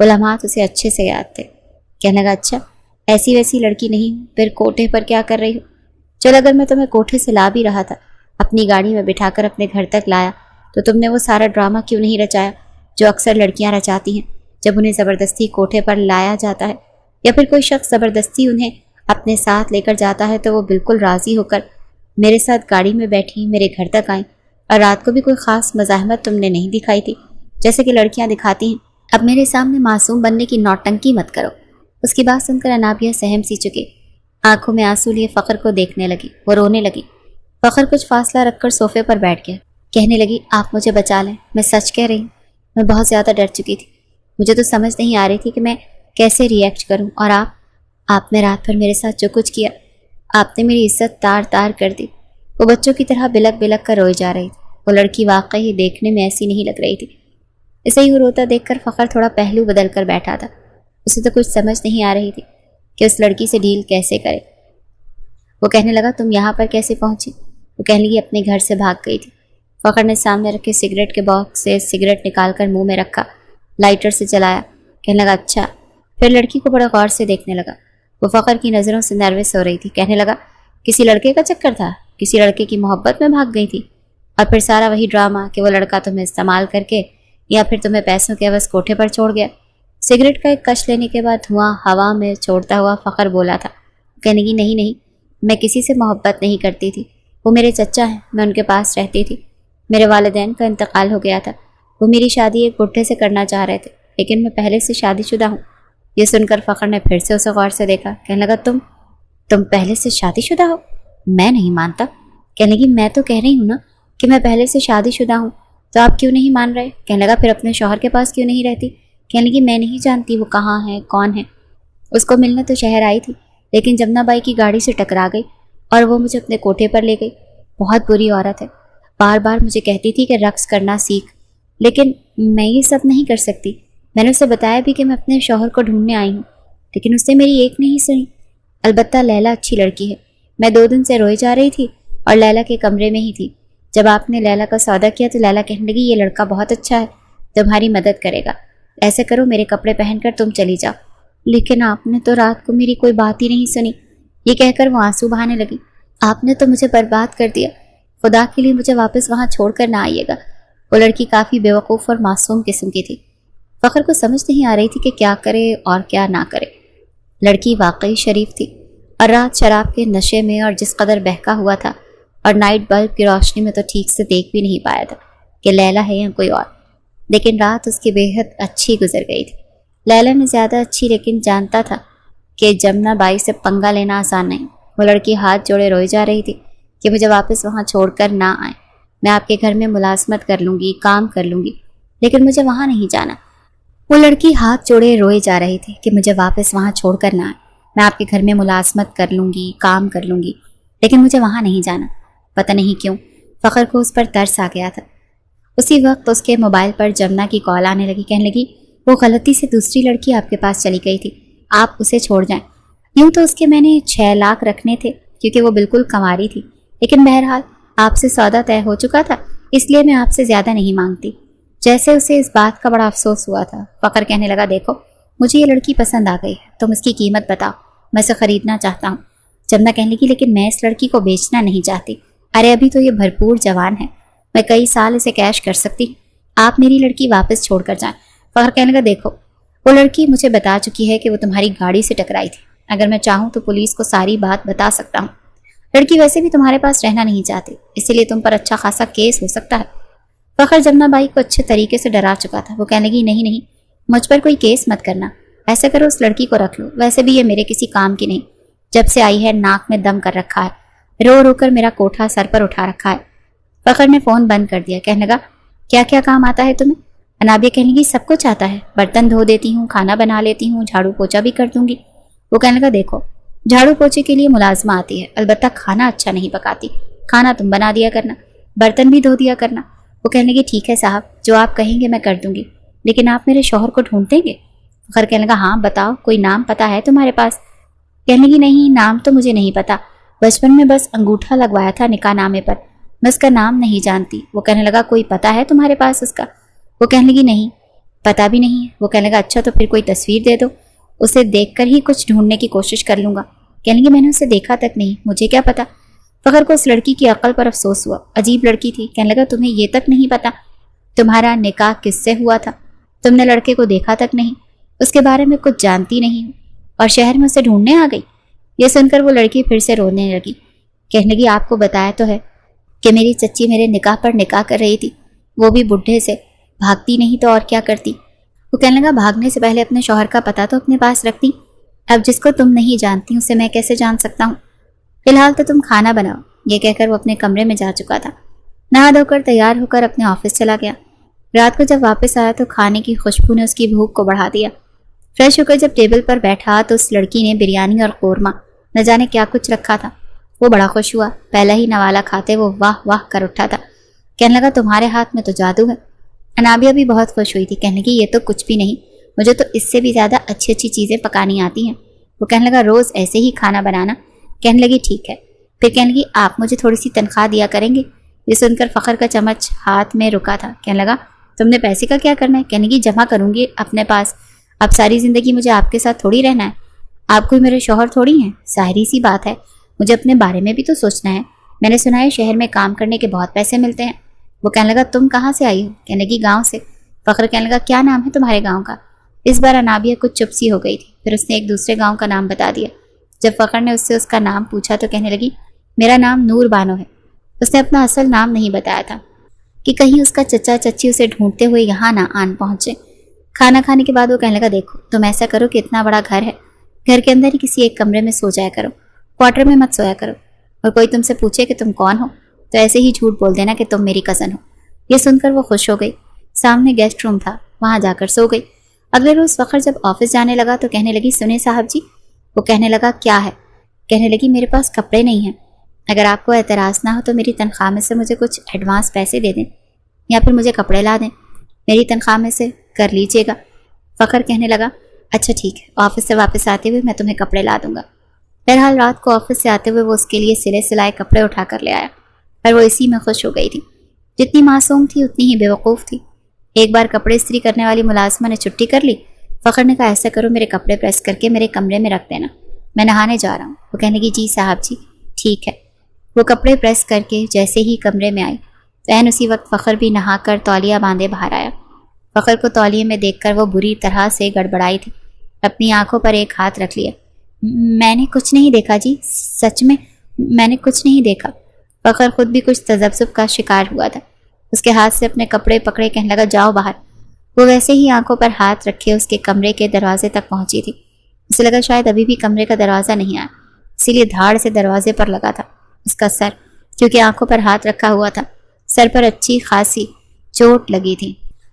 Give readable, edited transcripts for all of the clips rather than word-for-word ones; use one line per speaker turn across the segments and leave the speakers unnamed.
وہ لمحات اسے اچھے سے یاد تھے۔ کہنے لگا اچھا ایسی ویسی لڑکی نہیں ہوں، پھر کوٹھے پر کیا کر رہی ہو؟ چل اگر میں تمہیں کوٹھے سے لا بھی رہا تھا، اپنی گاڑی میں بٹھا کر اپنے گھر تک لایا، تو تم نے وہ سارا ڈرامہ کیوں نہیں رچایا جو اکثر لڑکیاں رچاتی ہیں جب انہیں زبردستی کوٹھے پر لایا جاتا ہے، یا پھر کوئی شخص زبردستی انہیں اپنے ساتھ لے کر جاتا ہے تو وہ بالکل راضی ہو کر میرے ساتھ گاڑی میں بیٹھی میرے گھر تک آئیں، اور رات کو بھی کوئی خاص مزاحمت تم نے نہیں دکھائی تھی جیسے کہ لڑکیاں دکھاتی ہیں۔ اب میرے سامنے معصوم بننے کی نوٹنکی مت کرو۔ اس کی بات سن کر انابیہ سہم سی چکی، آنکھوں میں آنسو لیے فخر کو دیکھنے لگی۔ وہ رونے لگی۔ فخر کچھ فاصلہ رکھ کر صوفے پر بیٹھ گیا، کہنے لگی آپ مجھے بچا لیں، میں سچ کہہ رہی ہوں، میں بہت زیادہ ڈر چکی تھی، مجھے تو سمجھ نہیں آ رہی تھی کہ میں کیسے ری ایکٹ کروں، اور آپ نے رات بھر میرے ساتھ جو کچھ کیا، آپ نے میری عزت تار تار کر دی۔ وہ بچوں کی طرح بلک بلک کر روئی جا رہی تھی۔ وہ لڑکی واقعی دیکھنے میں ایسی نہیں لگ رہی تھی۔ اسے یوں روتا دیکھ کر فخر تھوڑا پہلو بدل کر بیٹھا تھا۔ اسے تو کچھ سمجھ نہیں آ رہی تھی کہ اس لڑکی سے ڈیل کیسے کرے۔ وہ کہنے لگا تم یہاں پر کیسے پہنچی؟ وہ کہنے لگی اپنے گھر سے بھاگ گئی تھی۔ فخر نے سامنے رکھے سگریٹ کے باکس سے سگریٹ نکال کر منہ میں رکھا، لائٹر سے جلایا، کہنے لگا اچھا۔ پھر لڑکی کو بڑے غور سے دیکھنے لگا۔ وہ فخر کی نظروں سے نروس ہو رہی تھی۔ کہنے لگا کسی لڑکے کا چکر تھا، کسی لڑکے کی محبت میں بھاگ گئی تھی، اور پھر سارا وہی ڈرامہ کہ وہ لڑکا تمہیں استعمال کر کے یا پھر تمہیں پیسوں کے عوض کوٹھے پر چھوڑ گیا۔ سگریٹ کا ایک کش لینے کے بعد دھواں ہوا میں چھوڑتا ہوا فخر بولا تھا۔ کہنے کی نہیں، میں کسی سے محبت نہیں کرتی تھی، وہ میرے چچا ہیں، میں ان کے پاس رہتی تھی، میرے والدین کا انتقال ہو گیا تھا، وہ میری شادی ایک بڈھے سے کرنا چاہ رہے تھے، لیکن میں پہلے سے شادی شدہ ہوں۔ یہ سن کر فخر نے پھر سے اسے غور سے دیکھا۔ کہنے لگا تم پہلے سے شادی شدہ ہو؟ میں نہیں مانتا۔ کہنے لگی میں تو کہہ رہی ہوں نا کہ میں پہلے سے شادی شدہ ہوں، تو آپ کیوں نہیں مان رہے؟ کہنے لگا پھر اپنے شوہر کے پاس کیوں نہیں رہتی؟ کہنے لگی میں نہیں جانتی وہ کہاں ہے، کون ہے، اس کو ملنے تو شہر آئی تھی، لیکن جمنا بائی کی گاڑی سے ٹکرا گئی اور وہ مجھے اپنے کوٹھے پر لے گئی۔ بہت بری عورت ہے، بار بار مجھے کہتی تھی کہ رقص کرنا سیکھ، لیکن میں یہ سب نہیں کر سکتی۔ میں نے اسے بتایا بھی کہ میں اپنے شوہر کو ڈھونڈنے آئی ہوں، لیکن اس نے میری ایک نہیں سنی۔ البتہ لیلا اچھی لڑکی ہے، میں 2 دن سے روئی جا رہی تھی اور لیلا کے کمرے میں ہی تھی۔ جب آپ نے لیلا کا سودا کیا تو لیلا کہنے لگی یہ لڑکا بہت اچھا ہے، تمہاری مدد کرے گا، ایسے کرو میرے کپڑے پہن کر تم چلی جاؤ، لیکن آپ نے تو رات کو میری کوئی بات ہی نہیں سنی۔ یہ کہہ کر وہ آنسو بہانے لگی۔ آپ نے تو مجھے برباد کر دیا، خدا کے لیے مجھے واپس وہاں چھوڑ کر نہ آئیے گا۔ وہ لڑکی کافی بے وقوف اور معصوم قسم کی تھی۔ فخر کو سمجھ نہیں آ رہی تھی کہ کیا کرے اور کیا نہ کرے۔ لڑکی واقعی شریف تھی، اور رات شراب کے نشے میں اور جس قدر بہکا ہوا تھا اور نائٹ بلب کی روشنی میں تو ٹھیک سے دیکھ بھی نہیں پایا تھا کہ لیلا ہے یا کوئی اور، لیکن رات اس کی بے حد اچھی گزر گئی تھی۔ لیلا نے زیادہ اچھی، لیکن جانتا تھا کہ جمنا بائی سے پنگا لینا آسان نہیں۔ وہ لڑکی ہاتھ جوڑے روئی جا رہی تھی کہ مجھے واپس وہاں چھوڑ کر نہ آئیں، میں آپ کے گھر میں ملازمت کر لوں گی، کام کر لوں گی، لیکن مجھے وہاں نہیں جانا۔ وہ لڑکی ہاتھ جوڑے روئے جا رہی تھی کہ مجھے واپس وہاں چھوڑ کر نہ آئیں، میں آپ کے گھر میں ملازمت کر لوں گی، کام کر لوں گی، لیکن مجھے وہاں نہیں جانا۔ پتہ نہیں کیوں فخر کو اس پر ترس آ گیا تھا۔ اسی وقت اس کے موبائل پر جمنا کی کال آنے لگی۔ کہنے لگی وہ غلطی سے دوسری لڑکی آپ کے پاس چلی گئی تھی، آپ اسے چھوڑ جائیں۔ یوں تو اس کے میں نے 6 لاکھ رکھنے تھے کیونکہ وہ بالکل کنواری تھی، لیکن بہرحال آپ سے سودا طے ہو چکا تھا، اس لیے میں آپ سے زیادہ نہیں مانگتی۔ جیسے اسے اس بات کا بڑا افسوس ہوا تھا، فخر کہنے لگا دیکھو مجھے یہ لڑکی پسند آ گئی ہے، تم اس کی قیمت بتاؤ، میں اسے خریدنا چاہتا ہوں۔ جمنا کہنے لگی لیکن میں اس لڑکی کو بیچنا نہیں چاہتی، ارے ابھی تو یہ بھرپور جوان ہے، میں کئی سال اسے کیش کر سکتی، آپ میری لڑکی واپس چھوڑ کر جائیں۔ فخر کہنے لگا دیکھو وہ لڑکی مجھے بتا چکی ہے کہ وہ تمہاری گاڑی سے ٹکرائی تھی، اگر میں چاہوں تو پولیس کو ساری بات بتا سکتا ہوں، لڑکی ویسے بھی تمہارے پاس رہنا نہیں چاہتی، اسی لیے تم پر اچھا خاصا کیس ہو سکتا ہے۔ فخر جمنا بائی کو اچھے طریقے سے ڈرا چکا تھا۔ وہ کہنے لگی نہیں، مجھ پر کوئی کیس مت کرنا، ایسا کرو اس لڑکی کو رکھ لو، ویسے بھی یہ میرے کسی کام کی نہیں، جب سے آئی ہے ناک میں دم کر رکھا ہے، رو رو کر میرا کوٹھا سر پر اٹھا رکھا ہے۔ فخر نے فون بند کر دیا۔ کہنے لگا کیا کیا کام آتا ہے تمہیں؟ انابیہ کہنے لگی سب کچھ آتا ہے، برتن دھو دیتی ہوں، کھانا بنا لیتی ہوں، جھاڑو پوچھا بھی کر دوں گی۔ وہ کہنے لگا دیکھو جھاڑو پوچھے کے لیے ملازمہ آتی ہے، البتہ کھانا اچھا نہیں پکاتی، کھانا تم بنا دیا کرنا، برتن بھی دھو دیا کرنا۔ وہ کہنے لگی ٹھیک ہے صاحب، جو آپ کہیں گے میں کر دوں گی، لیکن آپ میرے شوہر کو ڈھونڈ دیں گے؟ فخر کہنے لگا ہاں بتاؤ، کوئی نام پتہ ہے تمہارے پاس؟ کہنے لگی نہیں، نام تو مجھے نہیں پتا، بچپن میں بس انگوٹھا لگوایا تھا نکاح نامے پر، میں اس کا نام نہیں جانتی۔ وہ کہنے لگا کوئی پتہ ہے تمہارے پاس اس کا؟ وہ کہنے لگی نہیں۔ پتہ بھی نہیں ہے۔ وہ کہنے لگا اچھا تو پھر کوئی تصویر دے دو، اسے دیکھ کر ہی کچھ ڈھونڈنے کی کوشش کر لوں گا۔ کہنے لگی میں نے اسے دیکھا تک نہیں، مجھے کیا پتا۔ فخر کو اس لڑکی کی عقل پر افسوس ہوا، عجیب لڑکی تھی۔ کہنے لگا تمہیں یہ تک نہیں پتا تمہارا نکاح کس سے ہوا تھا؟ تم نے لڑکے کو دیکھا تک نہیں، اس کے بارے میں کچھ جانتی نہیں ہو اور شہر میں اسے ڈھونڈنے آ گئی۔ یہ سن کر وہ لڑکی پھر سے رونے لگی۔ کہنے لگی آپ کو بتایا تو ہے کہ میری چچی میرے نکاح پر نکاح کر رہی تھی، وہ بھی بڈھے سے، بھاگتی نہیں تو اور کیا کرتی۔ وہ کہنے لگا بھاگنے سے پہلے اپنے شوہر کا پتہ تو اپنے پاس رکھتی، اب جس کو تم نہیں جانتی اسے میں کیسے جان سکتا ہوں؟ فی الحال تو تم کھانا بناؤ۔ یہ کہہ کر وہ اپنے کمرے میں جا چکا تھا۔ نہا دھو کر تیار ہو کر اپنے آفس چلا گیا۔ رات کو جب واپس آیا تو کھانے کی خوشبو نے اس کی بھوک کو بڑھا دیا۔ فریش ہو کر جب ٹیبل پر بیٹھا تو اس لڑکی نے بریانی اور قورمہ نہ جانے کیا کچھ رکھا تھا۔ وہ بڑا خوش ہوا، پہلا ہی نوالا کھاتے وہ واہ واہ کر اٹھا تھا۔ کہنے لگا تمہارے ہاتھ میں تو جادو ہے۔ انابیہ بھی بہت خوش ہوئی تھی، کہنے لگی یہ تو کچھ بھی نہیں، مجھے تو اس سے بھی زیادہ اچھی اچھی چیزیں پکانی آتی ہیں۔ وہ کہنے لگا روز ایسے ہی کھانا بنانا۔ کہنے لگی ٹھیک ہے۔ پھر کہنے لگی آپ مجھے تھوڑی سی تنخواہ دیا کریں گے؟ یہ سن کر فخر کا چمچ ہاتھ میں رکا تھا۔ کہنے لگا تم نے پیسے کا کیا کرنا ہے؟ کہنے لگی جمع کروں گی اپنے پاس، اب ساری زندگی مجھے آپ کے ساتھ تھوڑی رہنا ہے، آپ کوئی میرے شوہر تھوڑی ہیں، ظاہری سی بات ہے مجھے اپنے بارے میں بھی تو سوچنا ہے۔ میں نے سنا ہے شہر میں کام کرنے کے بہت پیسے ملتے ہیں۔ وہ کہنے لگا تم کہاں سے آئی ہو؟ کہنے لگی گاؤں سے۔ فخر کہنے لگا کیا نام ہے تمہارے گاؤں کا؟ اس بار انابیہ کچھ چپ سی ہو گئی تھی، پھر اس نے ایک دوسرے گاؤں کا نام بتا دیا۔ جب فخر نے اس سے اس کا نام پوچھا تو کہنے لگی میرا نام نور بانو ہے۔ اس نے اپنا اصل نام نہیں بتایا تھا کہ کہیں اس کا چچا چچی اسے ڈھونڈتے ہوئے یہاں نہ آن پہنچے۔ کھانا کھانے کے بعد وہ کہنے لگا دیکھو تم ایسا کرو کہ اتنا بڑا گھر ہے، گھر کے اندر ہی کسی ایک کمرے میں سو جایا کرو، کوارٹر میں مت سویا کرو، اور کوئی تم سے پوچھے کہ تم کون ہو تو ایسے ہی جھوٹ بول دینا کہ تم میری کزن ہو۔ یہ سن کر وہ خوش ہو گئی۔ سامنے گیسٹ روم تھا، وہاں جا کر سو گئی۔ اگلے روز فخر جب آفس جانے لگا تو کہنے لگی سنیں صاحب جی۔ وہ کہنے لگا کیا ہے؟ کہنے لگی میرے پاس کپڑے نہیں ہیں، اگر آپ کو اعتراض نہ ہو تو میری تنخواہ میں سے مجھے کچھ ایڈوانس پیسے دے دیں یا پھر مجھے کپڑے لا دیں، میری تنخواہ میں سے کر لیجیے گا۔ فخر کہنے لگا اچھا ٹھیک ہے، آفس سے واپس آتے ہوئے میں تمہیں کپڑے لا دوں گا۔ بہرحال رات کو آفس سے آتے ہوئے وہ اس کے لیے سلے سلائے کپڑے اٹھا کر لے آیا، اور وہ اسی میں خوش ہو گئی تھی۔ جتنی معصوم تھی اتنی ہی بیوقوف تھی۔ ایک بار کپڑے استری کرنے والی ملازمہ نے چھٹی کر لی۔ فخر نے کہا ایسا کرو میرے کپڑے پریس کر کے میرے کمرے میں رکھ دینا، میں نہانے جا رہا ہوں۔ وہ کہنے لگی جی صاحب جی ٹھیک ہے۔ وہ کپڑے پریس کر کے جیسے ہی کمرے میں آئی تو عین اسی وقت فخر بھی نہا کر تولیہ باندھے باہر آیا۔ فخر کو تولیے میں دیکھ کر وہ بری طرح سے گڑبڑائی تھی، اپنی آنکھوں پر ایک ہاتھ رکھ لیا۔ میں نے کچھ نہیں دیکھا جی، سچ میں نے کچھ نہیں دیکھا۔ فخر خود بھی کچھ تذبذب کا شکار ہوا تھا، اس کے ہاتھ سے اپنے کپڑے پکڑے کہنے لگا جاؤ باہر۔ وہ ویسے ہی آنکھوں پر ہاتھ رکھے اس کے کمرے کے دروازے تک پہنچی تھی۔ اسے لگا شاید ابھی بھی کمرے کا دروازہ نہیں آیا، اسی لیے دھاڑ سے دروازے پر لگا تھا اس کا سر، کیونکہ آنکھوں پر ہاتھ رکھا ہوا تھا۔ سر پر اچھی خاصی چوٹ لگی تھی،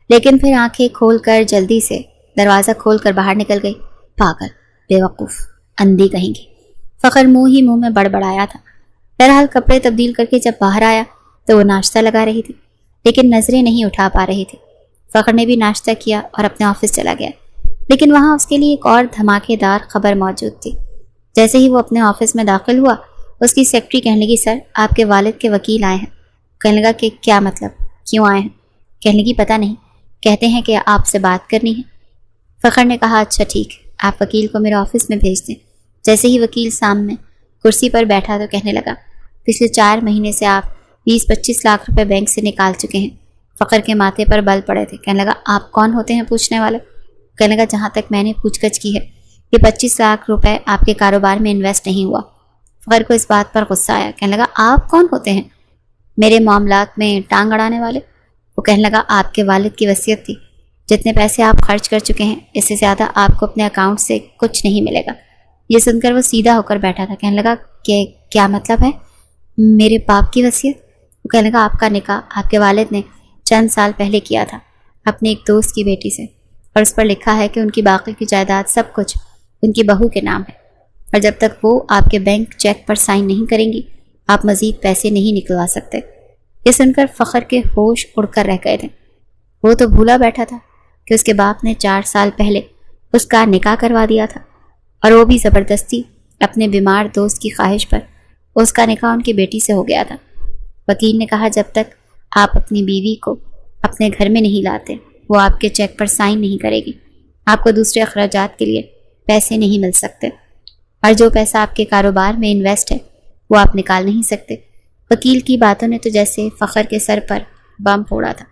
لیکن پھر آنکھیں کھول کر جلدی سے دروازہ کھول کر باہر نکل گئی۔ پاگل، بیوقوف، اندھی کہیں گی، فخر منہ ہی منہ میں بڑبڑایا تھا۔ بہرحال کپڑے تبدیل کر کے جب باہر آیا تو وہ ناشتہ لگا رہی تھی، لیکن نظریں نہیں اٹھا پا رہی تھی۔ فخر نے بھی ناشتہ کیا اور اپنے آفس چلا گیا، لیکن وہاں اس کے لیے ایک اور دھماکے دار خبر موجود تھی۔ جیسے ہی وہ اپنے آفس میں داخل ہوا، اس کی سیکرٹری کہنے لگی سر آپ کے والد کے وکیل آئے ہیں۔ کہنے لگا کہ کیا مطلب، کیوں آئے ہیں؟ کہنے لگی پتہ نہیں، کہتے ہیں کہ آپ سے بات کرنی ہے۔ فخر نے کہا اچھا ٹھیک ہے، آپ وکیل کو میرے آفس میں بھیج دیں۔ جیسے ہی وکیل سامنے کرسی پر بیٹھا تو کہنے لگا پچھلے 4 مہینے سے آپ 20-25 لاکھ روپے بینک سے نکال چکے ہیں۔ فخر کے ماتھے پر بل پڑے تھے۔ کہنے لگا آپ کون ہوتے ہیں پوچھنے والے؟ کہنے لگا جہاں تک میں نے پوچھ گچھ کی ہے یہ 25 لاکھ روپے آپ کے کاروبار میں انویسٹ نہیں ہوا۔ فخر کو اس بات پر غصہ آیا، کہنے لگا آپ کون ہوتے ہیں میرے معاملات میں ٹانگ اڑانے والے؟ وہ کہنے لگا آپ کے والد کی وصیت تھی، جتنے پیسے آپ خرچ کر چکے ہیں اس سے زیادہ آپ کو اپنے اکاؤنٹ سے کچھ نہیں ملے گا۔ یہ سن کر وہ سیدھا ہو کر بیٹھا تھا۔ کہنے لگا کہ کیا مطلب ہے میرے باپ کی وصیت؟ وہ کہنے لگا آپ کا نکاح آپ کے والد نے چند سال پہلے کیا تھا اپنے ایک دوست کی بیٹی سے، اور اس پر لکھا ہے کہ ان کی باقی کی جائیداد سب کچھ ان کی بہو کے نام ہے، اور جب تک وہ آپ کے بینک چیک پر سائن نہیں کریں گی آپ مزید پیسے نہیں نکلوا سکتے۔ یہ سن کر فخر کے ہوش اڑ کر رہ گئے تھے۔ وہ تو بھولا بیٹھا تھا کہ اس کے باپ نے 4 سال پہلے اس کا نکاح کروا دیا تھا، اور وہ بھی زبردستی اپنے بیمار دوست کی خواہش پر۔ اس کا نکاح ان کی بیٹی سے ہو گیا تھا۔ وکیل نے کہا جب تک آپ اپنی بیوی کو اپنے گھر میں نہیں لاتے وہ آپ کے چیک پر سائن نہیں کرے گی، آپ کو دوسرے اخراجات کے لیے پیسے نہیں مل سکتے، اور جو پیسہ آپ کے کاروبار میں انویسٹ ہے وہ آپ نکال نہیں سکتے۔ وکیل کی باتوں نے تو جیسے فخر کے سر پر بم پھوڑا تھا۔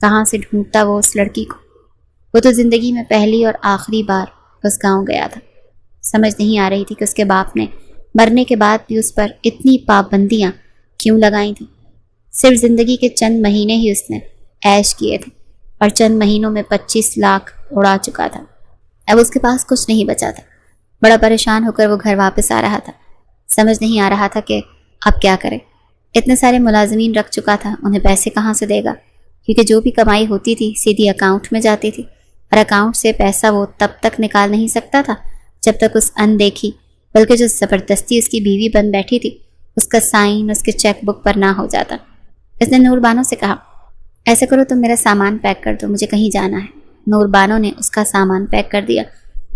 کہاں سے ڈھونڈتا وہ اس لڑکی کو؟ وہ تو زندگی میں پہلی اور آخری بار اس گاؤں گیا تھا۔ سمجھ نہیں آ رہی تھی کہ اس کے باپ نے مرنے کے بعد بھی اس پر اتنی پابندیاں کیوں لگائی تھیں۔ صرف زندگی کے چند مہینے ہی اس نے عیش کیے تھے اور چند مہینوں میں 25 لاکھ اڑا چکا تھا۔ اب اس کے پاس کچھ نہیں بچا تھا۔ بڑا پریشان ہو کر وہ گھر واپس آ رہا تھا۔ سمجھ نہیں آ رہا تھا کہ اب کیا کرے۔ اتنے سارے ملازمین رکھ چکا تھا، انہیں پیسے کہاں سے دے گا؟ کیونکہ جو بھی کمائی ہوتی تھی سیدھی اکاؤنٹ میں جاتی تھی، اور اکاؤنٹ سے پیسہ وہ تب تک نکال نہیں سکتا تھا جب تک اس اندیکھی بلکہ جو زبردستی اس کی بیوی بن بیٹھی تھی اس کا سائن اس کے چیک بک پر نہ ہو جاتا۔ اس نے نور بانو سے کہا، ایسا کرو تم میرا سامان پیک کر دو، مجھے کہیں جانا ہے۔ نور بانو نے اس کا سامان پیک کر دیا۔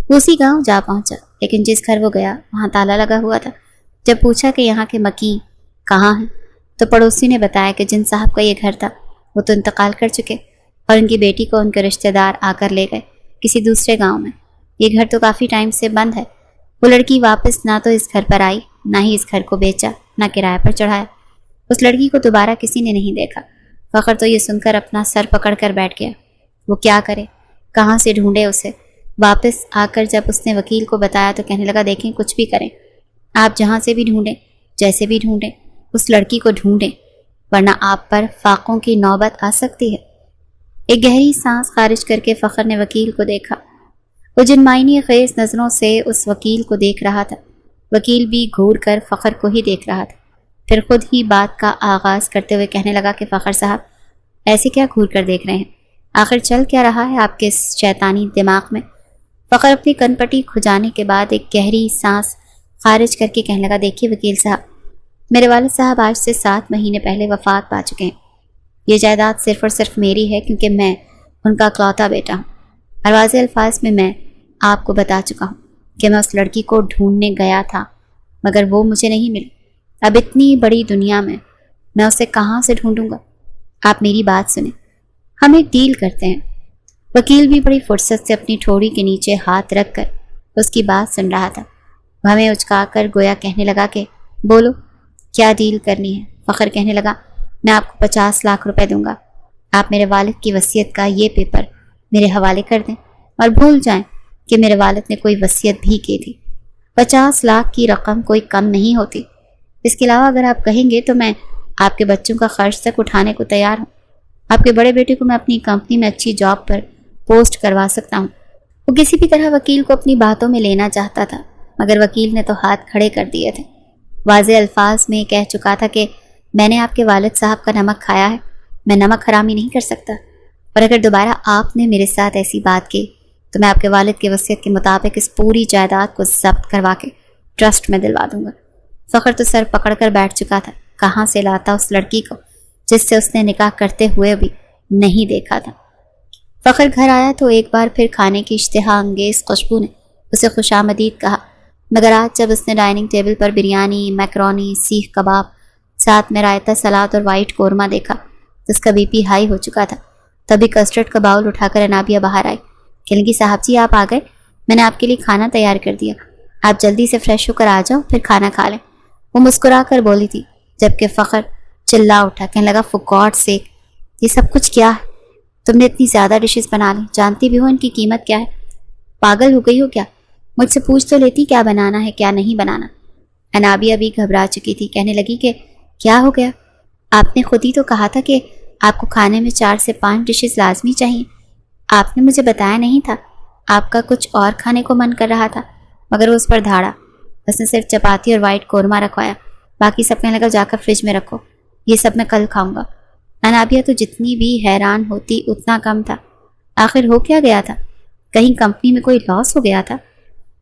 وہ اسی گاؤں جا پہنچا، لیکن جس گھر وہ گیا وہاں تالا لگا ہوا تھا۔ جب پوچھا کہ یہاں کے مکین کہاں ہیں تو پڑوسی نے بتایا کہ جن صاحب کا یہ گھر تھا وہ تو انتقال کر چکے، اور ان کی بیٹی کو ان کے رشتہ دار آ کر لے گئے کسی دوسرے گاؤں میں۔ یہ گھر تو کافی ٹائم سے بند ہے۔ وہ لڑکی واپس نہ تو اس گھر پر آئی، نہ ہی اس گھر کو بیچا، نہ کرایہ پر چڑھایا۔ اس لڑکی کو دوبارہ کسی نے نہیں دیکھا۔ فخر تو یہ سن کر اپنا سر پکڑ کر بیٹھ گیا۔ وہ کیا کرے، کہاں سے ڈھونڈے اسے؟ واپس آ کر جب اس نے وکیل کو بتایا تو کہنے لگا، دیکھیں کچھ بھی کریں، آپ جہاں سے بھی ڈھونڈیں، جیسے بھی ڈھونڈیں، اس لڑکی کو ڈھونڈیں، ورنہ آپ پر فاقوں کی نوبت آ سکتی ہے۔ ایک گہری سانس خارج کر کے فخر نے وکیل کو دیکھا۔ وہ جن معنی خیز نظروں سے اس وکیل کو دیکھ رہا تھا، وکیل بھی گھور کر فخر کو ہی دیکھ رہا تھا۔ پھر خود ہی بات کا آغاز کرتے ہوئے کہنے لگا کہ فخر صاحب، ایسے کیا گھور کر دیکھ رہے ہیں؟ آخر چل کیا رہا ہے آپ کے اس شیطانی دماغ میں؟ فخر اپنی کن پٹی کھجانے کے بعد ایک گہری سانس خارج کر کے کہنے لگا، دیکھیے وکیل صاحب، میرے والد صاحب آج سے 7 مہینے پہلے وفات پا چکے ہیں۔ یہ جائیداد صرف اور صرف میری ہے کیونکہ میں ان کا اکلوتا بیٹا ہوں، اور واضح الفاظ میں آپ کو بتا چکا ہوں کہ میں اس لڑکی کو ڈھونڈنے گیا تھا، مگر وہ مجھے نہیں ملی۔ اب اتنی بڑی دنیا میں اسے کہاں سے ڈھونڈوں گا؟ آپ میری بات سنیں، ہم ایک ڈیل کرتے ہیں۔ وکیل بھی بڑی فرصت سے اپنی ٹھوڑی کے نیچے ہاتھ رکھ کر اس کی بات سن رہا تھا۔ وہ ہمیں اچکا کر گویا کہنے لگا کہ بولو کیا ڈیل کرنی ہے؟ فخر کہنے لگا، میں آپ کو 50 لاکھ روپے دوں گا، آپ میرے والد کی وصیت کا یہ پیپر میرے حوالے کر دیں اور بھول جائیں کہ میرے والد نے کوئی وصیت بھی کی تھی۔ 50 لاکھ کی رقم کوئی کم نہیں ہوتی۔ اس کے علاوہ اگر آپ کہیں گے تو میں آپ کے بچوں کا خرچ تک اٹھانے کو تیار ہوں۔ آپ کے بڑے بیٹے کو میں اپنی کمپنی میں اچھی جاب پر پوسٹ کروا سکتا ہوں۔ وہ کسی بھی طرح وکیل کو اپنی باتوں میں لینا چاہتا تھا، مگر وکیل نے تو ہاتھ کھڑے کر دیے تھے۔ واضح الفاظ میں کہہ چکا تھا کہ میں نے آپ کے والد صاحب کا نمک کھایا ہے، میں نمک حرامی نہیں کر سکتا، اور اگر دوبارہ آپ نے میرے ساتھ ایسی بات کی تو میں آپ کے والد کی وصیت کے مطابق اس پوری جائیداد کو ضبط کروا کے ٹرسٹ میں دلوا دوں گا۔ فخر تو سر پکڑ کر بیٹھ چکا تھا۔ کہاں سے لاتا اس لڑکی کو جس سے اس نے نکاح کرتے ہوئے بھی نہیں دیکھا تھا۔ فخر گھر آیا تو ایک بار پھر کھانے کی اشتہا انگیز خوشبو نے اسے خوش آمدید کہا، مگر آج جب اس نے ڈائننگ ٹیبل پر بریانی، میکرونی، سیخ کباب، ساتھ میں رائتا، سلاد اور وائٹ قورمہ دیکھا تو اس کا بی پی ہائی ہو چکا تھا۔ تبھی کسٹرڈ کا باؤل اٹھا کر انابیہ باہر آئی۔ کہنے لگی، صاحب جی آپ آ گئے، میں نے آپ کے لیے کھانا تیار کر دیا، آپ جلدی سے فریش ہو کر آ جاؤ پھر کھانا کھا لیں۔ وہ مسکرا کر بولی تھی، جبکہ فخر چلا اٹھا، کہنے لگا، فور گاڈ سیک، یہ سب کچھ کیا ہے؟ تم نے اتنی زیادہ ڈشز بنا لی، جانتی بھی ہو ان کی قیمت کیا ہے؟ پاگل ہو گئی ہو کیا؟ مجھ سے پوچھ تو لیتی کیا بنانا ہے کیا نہیں بنانا۔ انابیہ بھی گھبرا چکی تھی، کہنے لگی کہ کیا ہو گیا؟ آپ نے خود ہی تو کہا تھا کہ آپ کو کھانے میں 4 سے 5 ڈشز لازمی چاہیے۔ آپ نے مجھے بتایا نہیں تھا، آپ کا کچھ اور کھانے کو من کر رہا تھا، مگر وہ اس پر دھاڑا۔ اس نے صرف چپاتی اور وائٹ قورمہ رکھوایا، باقی سب کہنے لگا جا کر فریج میں رکھو، یہ سب میں کل کھاؤں گا۔ انابیہ تو جتنی بھی حیران ہوتی اتنا کم تھا۔ آخر ہو کیا گیا تھا؟ کہیں کمپنی میں کوئی لاس ہو گیا تھا؟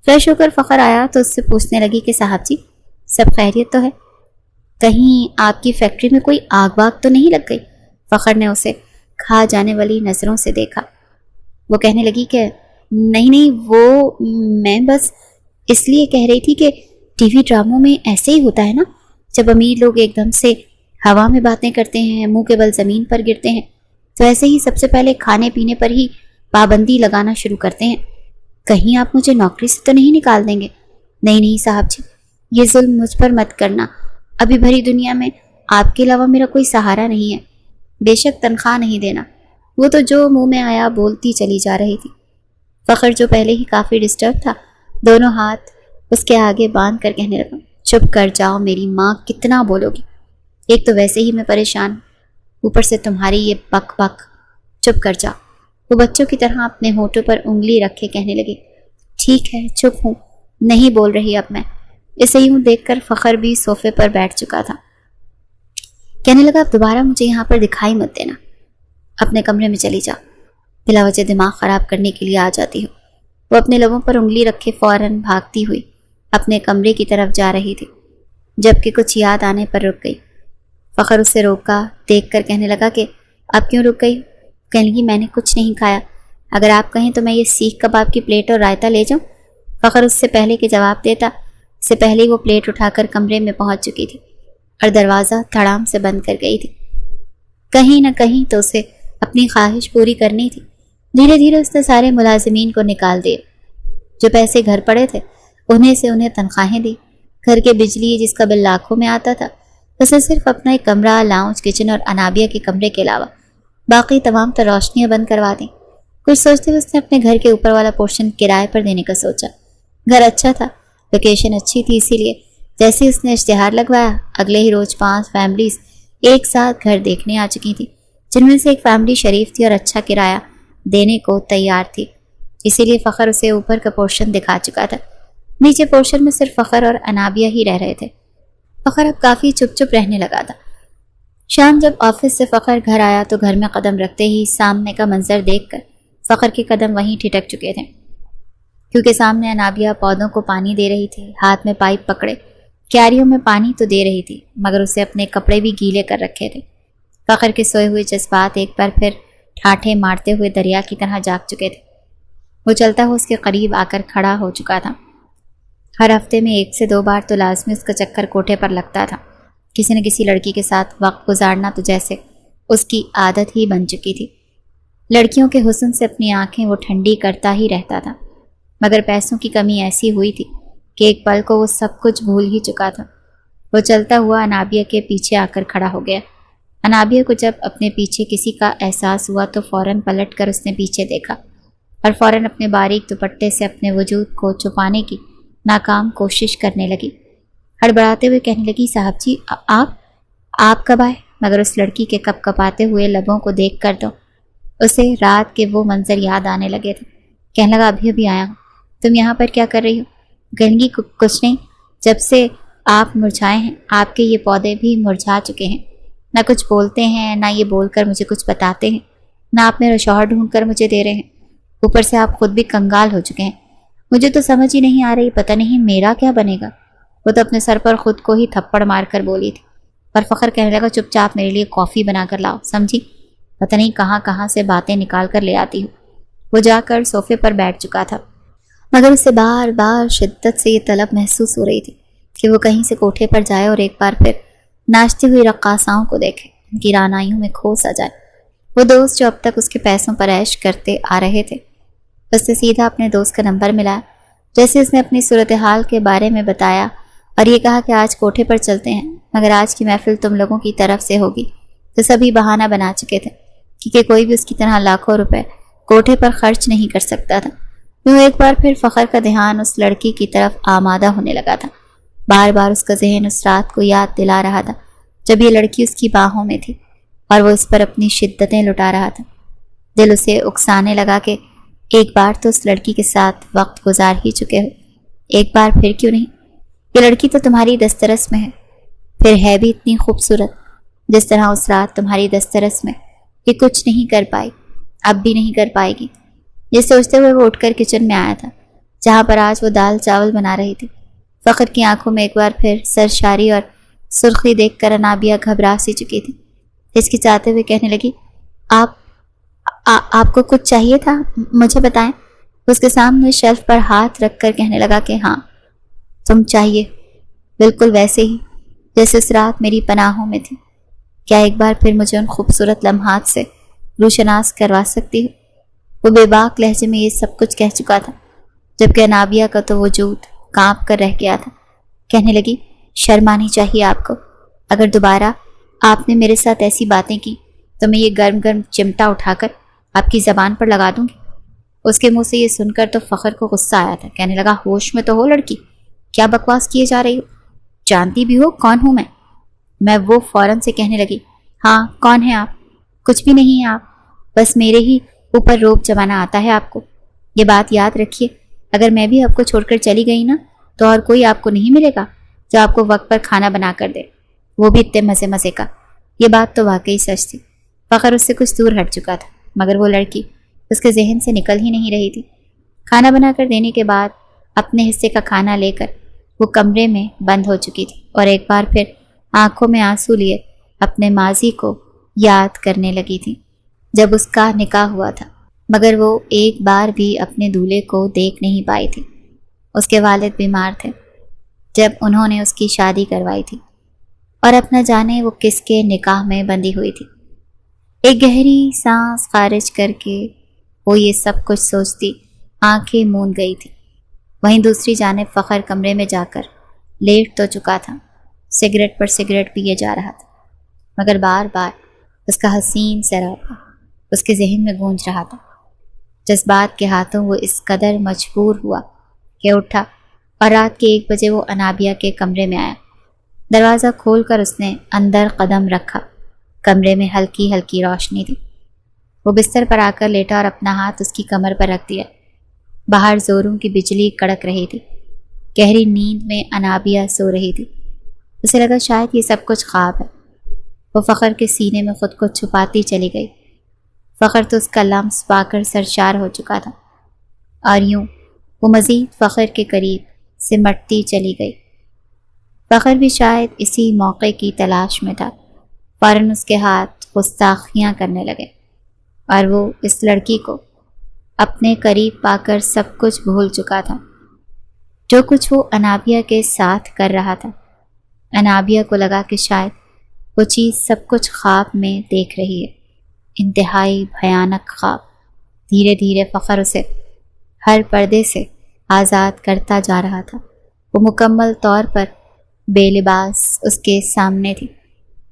فریش ہو کر فخر آیا تو اس سے پوچھنے لگی کہ صاحب جی سب خیریت تو ہے؟ کہیں آپ کی فیکٹری میں کوئی آگ واگ تو نہیں لگ گئی؟ فخر نے اسے کھا جانے والی نظروں سے دیکھا۔ وہ کہنے لگی کہ نہیں، وہ میں بس اس لیے کہہ رہی تھی کہ ٹی وی ڈراموں میں ایسے ہی ہوتا ہے نا، جب امیر لوگ ایک دم سے ہوا میں باتیں کرتے ہیں، منہ کے بل زمین پر گرتے ہیں، تو ایسے ہی سب سے پہلے کھانے پینے پر ہی پابندی لگانا شروع کرتے ہیں۔ کہیں آپ مجھے نوکری سے تو نہیں نکال دیں گے؟ نہیں صاحب جی، یہ ظلم مجھ پر مت کرنا۔ ابھی بھری دنیا میں آپ کے علاوہ میرا کوئی سہارا نہیں ہے۔ بے شک تنخواہ نہیں دینا۔ وہ تو جو منہ میں آیا بولتی چلی جا رہی تھی۔ فخر جو پہلے ہی کافی ڈسٹرب تھا، دونوں ہاتھ اس کے آگے باندھ کر کہنے لگا، چپ کر جاؤ میری ماں، کتنا بولو گی؟ ایک تو ویسے ہی میں پریشان، اوپر سے تمہاری یہ بک بک۔ چپ کر جاؤ۔ وہ بچوں کی طرح اپنے ہونٹوں پر انگلی رکھے کہنے لگی، ٹھیک ہے چپ ہوں، نہیں بول رہی اب میں۔ اسے یوں دیکھ کر فخر بھی صوفے پر بیٹھ چکا تھا۔ کہنے لگا، اب دوبارہ مجھے یہاں پر دکھائی مت دینا، اپنے کمرے میں چلی جا، بلا وجہ دماغ خراب کرنے کے لیے آ جاتی ہو۔ وہ اپنے لبوں پر انگلی رکھے فوراً بھاگتی ہوئی اپنے کمرے کی طرف جا رہی تھی، جبکہ کچھ یاد آنے پر رک گئی۔ فخر اسے روکا دیکھ کر کہنے لگا کہ اب کیوں رک گئی؟ کہنے لگی، میں نے کچھ نہیں کھایا، اگر آپ کہیں تو میں یہ سیخ کباب کی پلیٹ اور رائتا لے جاؤں؟ فخر اس سے پہلے کہ جواب دیتا، اس سے پہلے وہ پلیٹ اٹھا کر کمرے میں پہنچ چکی تھی اور دروازہ دھڑام سے بند کر گئی تھی۔ کہیں نہ کہیں تو اسے اپنی خواہش پوری کرنی تھی۔ دھیرے دھیرے اس نے سارے ملازمین کو نکال دیے، جو پیسے گھر پڑے تھے انہیں تنخواہیں دی۔ گھر کے بجلی جس کا بل لاکھوں میں آتا تھا، اسے صرف اپنا ایک کمرہ، لاؤنج، کچن اور انابیہ کے کمرے کے علاوہ باقی تمام تر روشنیاں بند کروا دیں۔ کچھ سوچتے ہوئے اس نے اپنے گھر کے اوپر والا پورشن کرائے پر دینے کا سوچا۔ گھر اچھا تھا، لوکیشن اچھی تھی، اسی لیے جیسے اس نے اشتہار لگوایا، اگلے ہی روز 5 فیملیز ایک ساتھ گھر دیکھنے آ چکی تھیں، جن میں سے ایک فیملی شریف تھی اور اچھا کرایہ دینے کو تیار تھی۔ اسی لیے فخر اسے اوپر کا پورشن دکھا چکا تھا۔ نیچے پورشن میں صرف فخر اور انابیہ ہی رہ رہے تھے۔ فخر اب کافی چپ چپ رہنے لگا تھا۔ شام جب آفس سے فخر گھر آیا تو گھر میں قدم رکھتے ہی سامنے کا منظر دیکھ کر فخر کے قدم وہیں ٹھٹک چکے تھے، کیونکہ سامنے انابیہ پودوں کو پانی دے رہی تھی، ہاتھ میں پائپ پکڑے کیاریوں میں پانی تو دے رہی تھی، مگر اسے اپنے کپڑے بھی گیلے کر رکھے تھے۔ فخر کے سوئے ہوئے جذبات ایک بار پھر ٹھاٹھے مارتے ہوئے دریا کی طرح جاگ چکے تھے۔ وہ چلتا ہوا اس کے قریب آ کر کھڑا ہو چکا تھا۔ ہر ہفتے میں 1 سے 2 بار تو لازمی اس کا چکر کوٹھے پر لگتا تھا۔ کسی نہ کسی لڑکی کے ساتھ وقت گزارنا تو جیسے اس کی عادت ہی بن چکی تھی۔ لڑکیوں کے حسن سے اپنی آنکھیں وہ ٹھنڈی کرتا ہی رہتا تھا، مگر پیسوں کی کمی ایسی ہوئی تھی کہ ایک پل کو وہ سب کچھ بھول ہی چکا تھا۔ وہ چلتا ہوا انابیہ کے پیچھے آ کر کھڑا ہو گیا۔ انابیہ کو جب اپنے پیچھے کسی کا احساس ہوا تو فوراً پلٹ کر اس نے پیچھے دیکھا اور فوراً اپنے باریک دوپٹے سے اپنے وجود کو چھپانے کی ناکام کوشش کرنے لگی۔ ہڑبڑاتے ہوئے کہنے لگی، صاحب جی آپ کب آئے؟ مگر اس لڑکی کے کپ کپاتے ہوئے لبوں کو دیکھ کر تو اسے رات کے وہ منظر یاد آنے لگے تھے۔ کہنے لگا، ابھی آیا ہوں، تم یہاں پر کیا کر رہی ہو؟ کہنے لگی، کچھ نہیں، جب سے آپ مرجھائے ہیں آپ کے یہ پودے بھی مرجھا چکے ہیں۔ نہ کچھ بولتے ہیں، نہ یہ بول کر مجھے کچھ بتاتے ہیں، نہ آپ میرا شوہر ڈھونڈ کر مجھے دے رہے ہیں، اوپر سے آپ خود بھی کنگال ہو چکے ہیں۔ مجھے تو سمجھ ہی نہیں آ رہی، پتہ نہیں میرا کیا بنے گا۔ وہ تو اپنے سر پر خود کو ہی تھپڑ مار کر بولی تھی، پر فخر کہنے لگا، چپ چاپ میرے لیے کافی بنا کر لاؤ، سمجھی؟ پتہ نہیں کہاں سے باتیں نکال کر لے آتی ہوں۔ وہ جا کر صوفے پر بیٹھ چکا تھا، مگر اسے بار بار شدت سے یہ طلب محسوس ہو رہی تھی کہ وہ کہیں سے کوٹھے پر جائے اور ایک بار پھر ناچتی ہوئی رقاصاؤں کو دیکھے، ان کی رعنائیوں میں کھو سا جائے۔ وہ دوست جو اب تک اس کے پیسوں پر عیش کرتے آ رہے تھے، اس نے سیدھا اپنے دوست کا نمبر ملایا۔ جیسے اس نے اپنی صورتحال کے بارے میں بتایا اور یہ کہا کہ آج کوٹھے پر چلتے ہیں، مگر آج کی محفل تم لوگوں کی طرف سے ہوگی، تو سبھی بہانہ بنا چکے تھے، کیونکہ کوئی بھی اس کی طرح لاکھوں روپے کوٹھے پر خرچ نہیں کر سکتا تھا۔ یوں ایک بار پھر فخر کا دھیان اس لڑکی کی طرف آمادہ ہونے لگا تھا۔ بار بار اس کا ذہن اس رات کو یاد دلا رہا تھا جب یہ لڑکی اس کی باہوں میں تھی اور وہ اس پر اپنی شدتیں لٹا رہا تھا۔ دل اسے اکسانے لگا کہ ایک بار تو اس لڑکی کے ساتھ وقت گزار ہی چکے ہو، ایک بار پھر کیوں نہیں؟ یہ لڑکی تو تمہاری دسترس میں ہے، پھر ہے بھی اتنی خوبصورت جس طرح اس رات تمہاری دسترس میں یہ کچھ نہیں کر پائی، اب بھی نہیں کر پائے گی۔ یہ سوچتے ہوئے وہ اٹھ کر کچن میں آیا تھا، جہاں پر آج وہ دال چاول بنا رہی تھی۔ فخر کی آنکھوں میں ایک بار پھر سرشاری اور سرخی دیکھ کر انابیہ گھبرا سی چکی تھی۔ اس کی چاہتے ہوئے کہنے لگی، آپ کو کچھ چاہیے تھا؟ مجھے بتائیں۔ اس کے سامنے شیلف پر ہاتھ رکھ کر کہنے لگا کہ ہاں، تم چاہیے، بالکل ویسے ہی جیسے اس رات میری پناہوں میں تھی۔ کیا ایک بار پھر مجھے ان خوبصورت لمحات سے روشناس کروا سکتی ہو؟ وہ بے باک لہجے میں یہ سب کچھ کہہ چکا تھا جبکہ انابیہ کا تو وجود کانپ کر رہ گیا تھا۔ کہنے لگی، شرم آنی چاہیے آپ کو، اگر دوبارہ آپ نے میرے ساتھ ایسی باتیں کی تو میں یہ گرم گرم چمٹا اٹھا کر آپ کی زبان پر لگا دوں گی۔ اس کے منہ سے یہ سن کر تو فخر کو غصہ آیا تھا۔ کہنے لگا، ہوش میں تو ہو لڑکی، کیا بکواس کیے جا رہی ہو؟ جانتی بھی ہو کون ہوں میں وہ فوراً سے کہنے لگی، ہاں کون ہے آپ؟ کچھ بھی نہیں ہے آپ، بس میرے ہی اوپر روب جمانا آتا ہے آپ کو۔ یہ بات یاد رکھیے، اگر میں بھی آپ کو چھوڑ کر چلی گئی نا تو اور کوئی آپ کو نہیں ملے گا جو آپ کو وقت پر کھانا بنا کر دے، وہ بھی اتنے مزے مزے کا۔ یہ بات تو واقعی سچ تھی۔ فخر اس سے کچھ دور ہٹ چکا تھا مگر وہ لڑکی اس کے ذہن سے نکل ہی نہیں رہی تھی۔ کھانا بنا کر دینے کے بعد اپنے حصے کا کھانا لے کر وہ کمرے میں بند ہو چکی تھی اور ایک بار پھر آنکھوں میں آنسو لیے اپنے ماضی کو یاد کرنے لگی تھی جب اس کا نکاح ہوا تھا، مگر وہ ایک بار بھی اپنے دولہے کو دیکھ نہیں پائی تھی۔ اس کے والد بیمار تھے جب انہوں نے اس کی شادی کروائی تھی اور اب نہ جانے وہ کس کے نکاح میں بندھی ہوئی تھی۔ ایک گہری سانس خارج کر کے وہ یہ سب کچھ سوچتی آنکھیں موند گئی تھی۔ وہیں دوسری جانب فخر کمرے میں جا کر لیٹ تو چکا تھا، سگریٹ پر سگریٹ پیے جا رہا تھا، مگر بار بار اس کا حسین سراپا اس کے ذہن میں گونج رہا تھا۔ جذبات کے ہاتھوں وہ اس قدر مجبور ہوا کہ اٹھا اور رات کے 1 بجے وہ انابیہ کے کمرے میں آیا۔ دروازہ کھول کر اس نے اندر قدم رکھا۔ کمرے میں ہلکی ہلکی روشنی تھی۔ وہ بستر پر آ کر لیٹا اور اپنا ہاتھ اس کی کمر پر رکھ دیا۔ باہر زوروں کی بجلی کڑک رہی تھی۔ گہری نیند میں انابیہ سو رہی تھی۔ اسے لگا شاید یہ سب کچھ خواب ہے۔ وہ فخر کے سینے میں خود کو چھپاتی چلی گئی۔ فخر تو اس کا لمس پا کر سرشار ہو چکا تھا اور یوں وہ مزید فخر کے قریب سمٹتی چلی گئی۔ فخر بھی شاید اسی موقع کی تلاش میں تھا۔ فوراً اس کے ہاتھ گستاخیاں کرنے لگے اور وہ اس لڑکی کو اپنے قریب پا کر سب کچھ بھول چکا تھا جو کچھ وہ انابیہ کے ساتھ کر رہا تھا۔ انابیہ کو لگا کہ شاید وہ چیز سب کچھ خواب میں دیکھ رہی ہے، انتہائی بھیانک خواب۔ دھیرے دھیرے فخر اسے ہر پردے سے آزاد کرتا جا رہا تھا۔ وہ مکمل طور پر بے لباس اس کے سامنے تھی۔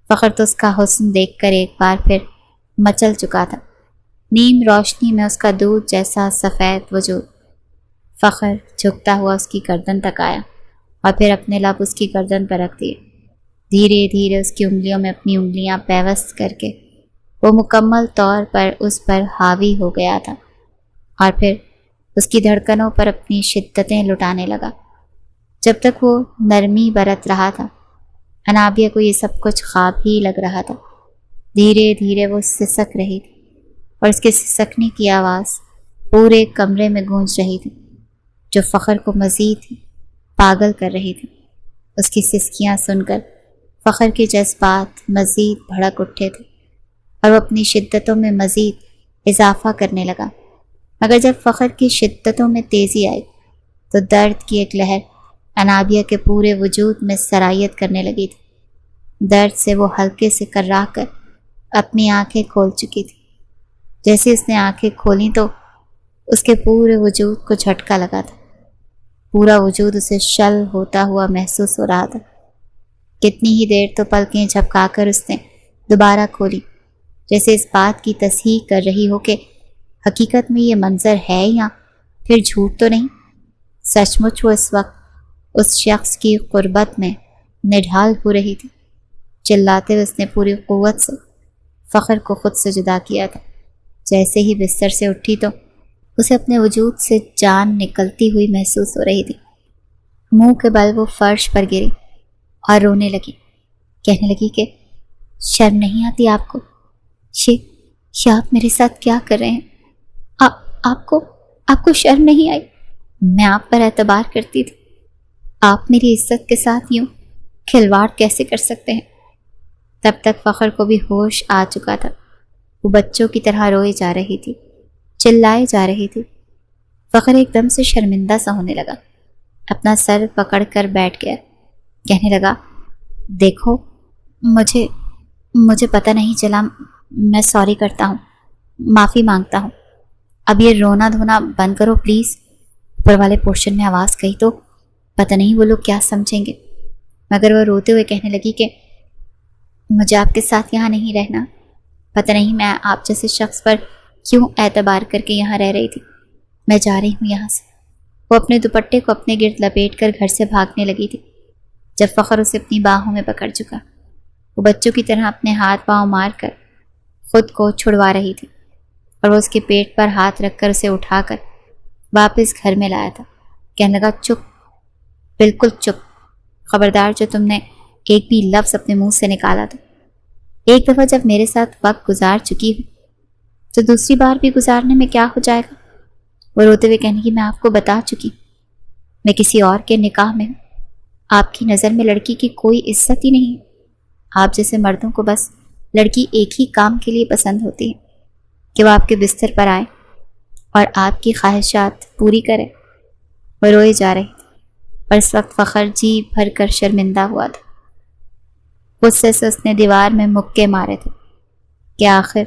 فخر تو اس کا حسن دیکھ کر ایک بار پھر مچل چکا تھا۔ نیم روشنی میں اس کا دودھ جیسا سفید وجود۔ فخر جھکتا ہوا اس کی گردن تک آیا اور پھر اپنے لب اس کی گردن پر رکھ دیے۔ دھیرے دھیرے اس کی انگلیوں میں اپنی انگلیاں پیوست کر کے وہ مکمل طور پر اس پر حاوی ہو گیا تھا اور پھر اس کی دھڑکنوں پر اپنی شدتیں لٹانے لگا۔ جب تک وہ نرمی برت رہا تھا، انابیہ کو یہ سب کچھ خواب ہی لگ رہا تھا۔ دھیرے دھیرے وہ سسک رہی تھی اور اس کے سسکنے کی آواز پورے کمرے میں گونج رہی تھی جو فخر کو مزید پاگل کر رہی تھی۔ اس کی سسکیاں سن کر فخر کے جذبات مزید بھڑک اٹھے تھے اور وہ اپنی شدتوں میں مزید اضافہ کرنے لگا، مگر جب فخر کی شدتوں میں تیزی آئی تو درد کی ایک لہر انابیہ کے پورے وجود میں سرایت کرنے لگی تھی۔ درد سے وہ ہلکے سے کرا کر اپنی آنکھیں کھول چکی تھی۔ جیسے اس نے آنکھیں کھولیں تو اس کے پورے وجود کو جھٹکا لگا تھا۔ پورا وجود اسے شل ہوتا ہوا محسوس ہو رہا تھا۔ کتنی ہی دیر تو پلکیں جھپکا کر اس نے دوبارہ کھولی، جیسے اس بات کی تصحیح کر رہی ہو کہ حقیقت میں یہ منظر ہے یا پھر جھوٹ تو نہیں۔ سچ مچ وہ اس وقت اس شخص کی قربت میں نڈھال ہو رہی تھی۔ چلاتے ہوئے اس نے پوری قوت سے فخر کو خود سے جدا کیا تھا۔ جیسے ہی بستر سے اٹھی تو اسے اپنے وجود سے جان نکلتی ہوئی محسوس ہو رہی تھی۔ منہ کے بل وہ فرش پر گری اور رونے لگی۔ کہنے لگی کہ شرم نہیں آتی آپ کو؟ یہ آپ میرے ساتھ کیا کر رہے ہیں؟ آپ کو شرم نہیں آئی؟ میں آپ پر اعتبار کرتی تھی، آپ میری عزت کے ساتھ یوں کھلواڑ کیسے کر سکتے ہیں؟ تب تک فخر کو بھی ہوش آ چکا تھا۔ وہ بچوں کی طرح روئی جا رہی تھی، چلائے جا رہی تھی۔ فخر ایک دم سے شرمندہ سا ہونے لگا، اپنا سر پکڑ کر بیٹھ گیا۔ کہنے لگا، دیکھو مجھے پتہ نہیں چلا، میں سوری کرتا ہوں، معافی مانگتا ہوں، اب یہ رونا دھونا بند کرو پلیز۔ اوپر والے پورشن میں آواز گئی تو پتہ نہیں وہ لوگ کیا سمجھیں گے، مگر وہ روتے ہوئے کہنے لگی کہ مجھے آپ کے ساتھ یہاں نہیں رہنا، پتہ نہیں میں آپ جیسے شخص پر کیوں اعتبار کر کے یہاں رہ رہی تھی، میں جا رہی ہوں یہاں سے۔ وہ اپنے دوپٹے کو اپنے گرد لپیٹ کر گھر سے بھاگنے لگی تھی جب فخر اسے اپنی باہوں میں پکڑ چکا۔ وہ بچوں کی طرح اپنے ہاتھ پاؤں مار کر خود کو چھڑوا رہی تھی اور وہ اس کے پیٹ پر ہاتھ رکھ کر اسے اٹھا کر واپس گھر میں لایا تھا۔ کہنے لگا چپ، بالکل چپ، خبردار جو تم نے ایک بھی لفظ اپنے منہ سے نکالا تھا۔ ایک دفعہ جب میرے ساتھ وقت گزار چکی ہوں تو دوسری بار بھی گزارنے میں کیا ہو جائے گا؟ وہ روتے ہوئے کہنے کی میں آپ کو بتا چکی، میں کسی اور کے نکاح میں ہوں، آپ کی نظر میں لڑکی کی کوئی عزت ہی نہیں ہے، آپ جیسے مردوں کو بس لڑکی ایک ہی کام کے لیے پسند ہوتی ہے کہ وہ آپ کے بستر پر آئے اور آپ کی خواہشات پوری کرے۔ وہ روئے جا رہی تھی اور اس وقت فخر جی بھر کر شرمندہ ہوا تھا۔ غصے سے اس نے دیوار میں مکے مارے تھے کہ آخر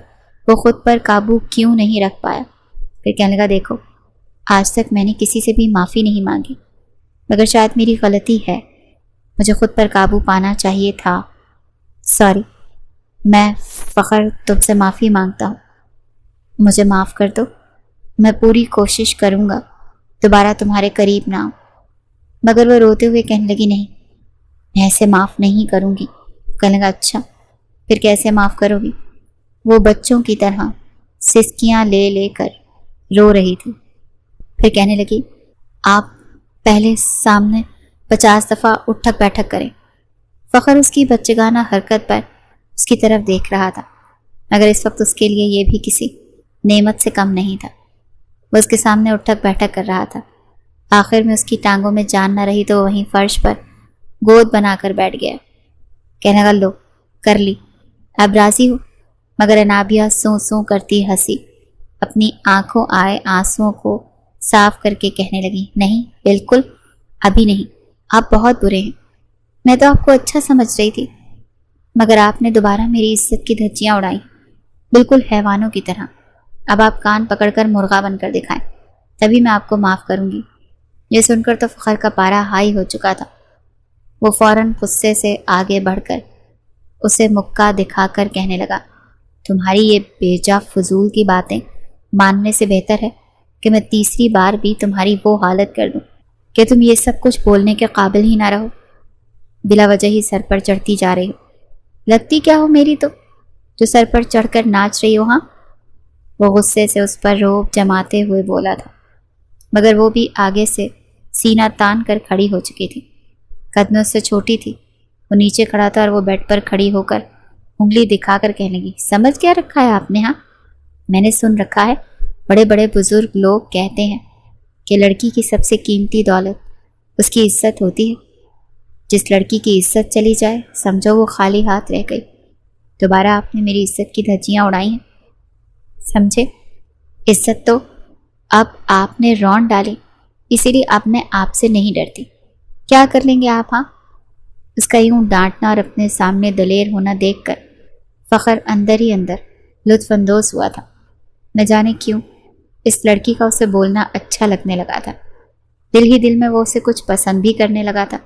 وہ خود پر قابو کیوں نہیں رکھ پایا۔ پھر کہنے لگا دیکھو، آج تک میں نے کسی سے بھی معافی نہیں مانگی، مگر شاید میری غلطی ہے، مجھے خود پر قابو پانا چاہیے تھا۔ سوری، میں فخر تم سے معافی مانگتا ہوں، مجھے معاف کر دو، میں پوری کوشش کروں گا دوبارہ تمہارے قریب نہ آؤں۔ مگر وہ روتے ہوئے کہنے لگی نہیں، میں ایسے معاف نہیں کروں گی۔ کہنے لگا اچھا، پھر کیسے معاف کرو گی؟ وہ بچوں کی طرح سسکیاں لے لے کر رو رہی تھی۔ پھر کہنے لگی آپ پہلے سامنے 50 دفعہ اٹھک بیٹھک کریں۔ فخر اس کی بچگانہ حرکت پر اس کی طرف دیکھ رہا تھا، مگر اس وقت اس کے لیے یہ بھی کسی نعمت سے کم نہیں تھا۔ وہ اس کے سامنے اٹھک بیٹھک کر رہا تھا۔ آخر میں اس کی ٹانگوں میں جان نہ رہی تو وہیں فرش پر گود بنا کر بیٹھ گیا۔ کہنے لگا لو کر لی، اب راضی ہو؟ مگر انابیہ سوں سوں کرتی ہنسی، اپنی آنکھوں آئے آنسوؤں کو صاف کر کے کہنے لگی نہیں، بالکل ابھی نہیں، آپ بہت برے ہیں، میں تو آپ کو اچھا سمجھ رہی تھی، مگر آپ نے دوبارہ میری عزت کی دھجیاں اڑائیں، بالکل حیوانوں کی طرح۔ اب آپ کان پکڑ کر مرغا بن کر دکھائیں، تبھی میں آپ کو معاف کروں گی۔ یہ سن کر تو فخر کا پارا ہائی ہو چکا تھا۔ وہ فوراً غصے سے آگے بڑھ کر اسے مکہ دکھا کر کہنے لگا تمہاری یہ بیجا فضول کی باتیں ماننے سے بہتر ہے کہ میں تیسری بار بھی تمہاری وہ حالت کر دوں کہ تم یہ سب کچھ بولنے کے قابل ہی نہ رہو، بلا وجہ ہی سر پر چڑھتی جا رہی ہو، لگتی کیا ہو میری تو، جو سر پر چڑھ کر ناچ رہی ہو ہاں؟ وہ غصے سے اس پر روب جماتے ہوئے بولا تھا، مگر وہ بھی آگے سے سینہ تان کر کھڑی ہو چکی تھی، قد میں اس سے چھوٹی تھی۔ وہ نیچے کھڑا تھا اور وہ بیڈ پر کھڑی ہو کر انگلی دکھا کر کہنے لگی سمجھ کیا رکھا ہے آپ نے ہاں؟ میں نے سن رکھا ہے بڑے بڑے بزرگ لوگ کہتے ہیں کہ لڑکی کی سب سے قیمتی دولت اس کی عزت ہوتی ہے، جس لڑکی کی عزت چلی جائے سمجھو وہ خالی ہاتھ رہ گئی۔ دوبارہ آپ نے میری عزت کی دھجیاں اڑائی ہیں، سمجھے؟ عزت تو اب آپ نے رون ڈالی، اسی لیے اب میں آپ سے نہیں ڈرتی۔ کیا کر لیں گے آپ ہاں؟ اس کا یوں ڈانٹنا اور اپنے سامنے دلیر ہونا دیکھ کر فخر اندر ہی اندر لطف اندوز ہوا تھا۔ نہ جانے کیوں اس لڑکی کا اسے بولنا اچھا لگنے لگا تھا، دل ہی دل میں وہ اسے کچھ پسند بھی کرنے لگا تھا،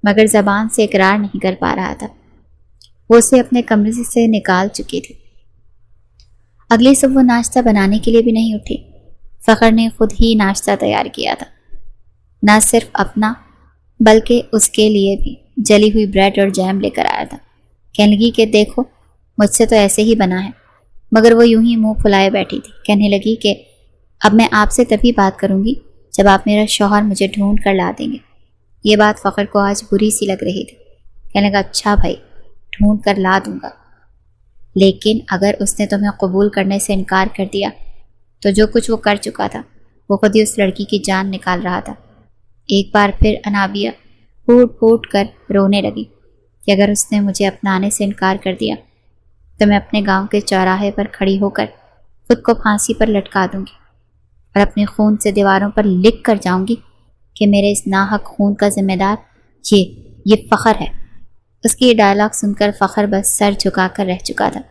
مگر زبان سے اقرار نہیں کر پا رہا تھا۔ وہ اسے اپنے کمرے سے نکال چکی تھی۔ اگلی صبح وہ ناشتہ بنانے کے لیے بھی نہیں اٹھی، فخر نے خود ہی ناشتہ تیار کیا تھا، نہ صرف اپنا بلکہ اس کے لیے بھی جلی ہوئی بریڈ اور جیم لے کر آیا تھا۔ کہنے لگی کہ دیکھو مجھ سے تو ایسے ہی بنا ہے، مگر وہ یوں ہی منہ پھلائے بیٹھی تھی۔ کہنے لگی کہ اب میں آپ سے تبھی بات کروں گی جب آپ میرا شوہر مجھے ڈھونڈ کر لا دیں گے۔ یہ بات فخر کو آج بری سی لگ رہی تھی۔ کہنے لگا اچھا بھائی، ڈھونڈ کر لا دوں گا، لیکن اگر اس نے تمہیں قبول کرنے سے انکار کر دیا تو جو کچھ وہ کر چکا تھا وہ خود ہی اس لڑکی کی جان نکال رہا تھا۔ ایک بار پھر انابیہ پھوٹ پھوٹ کر رونے لگی کہ اگر اس نے مجھے اپنانے سے انکار کر دیا تو میں اپنے گاؤں کے چوراہے پر کھڑی ہو کر خود کو پھانسی پر لٹکا دوں گی اور اپنے خون سے دیواروں پر لکھ کر جاؤں گی کہ میرے اس ناحق خون کا ذمہ دار یہ فخر ہے۔ اس کی یہ ڈائلاگ سن کر فخر بس سر جھکا کر رہ چکا تھا۔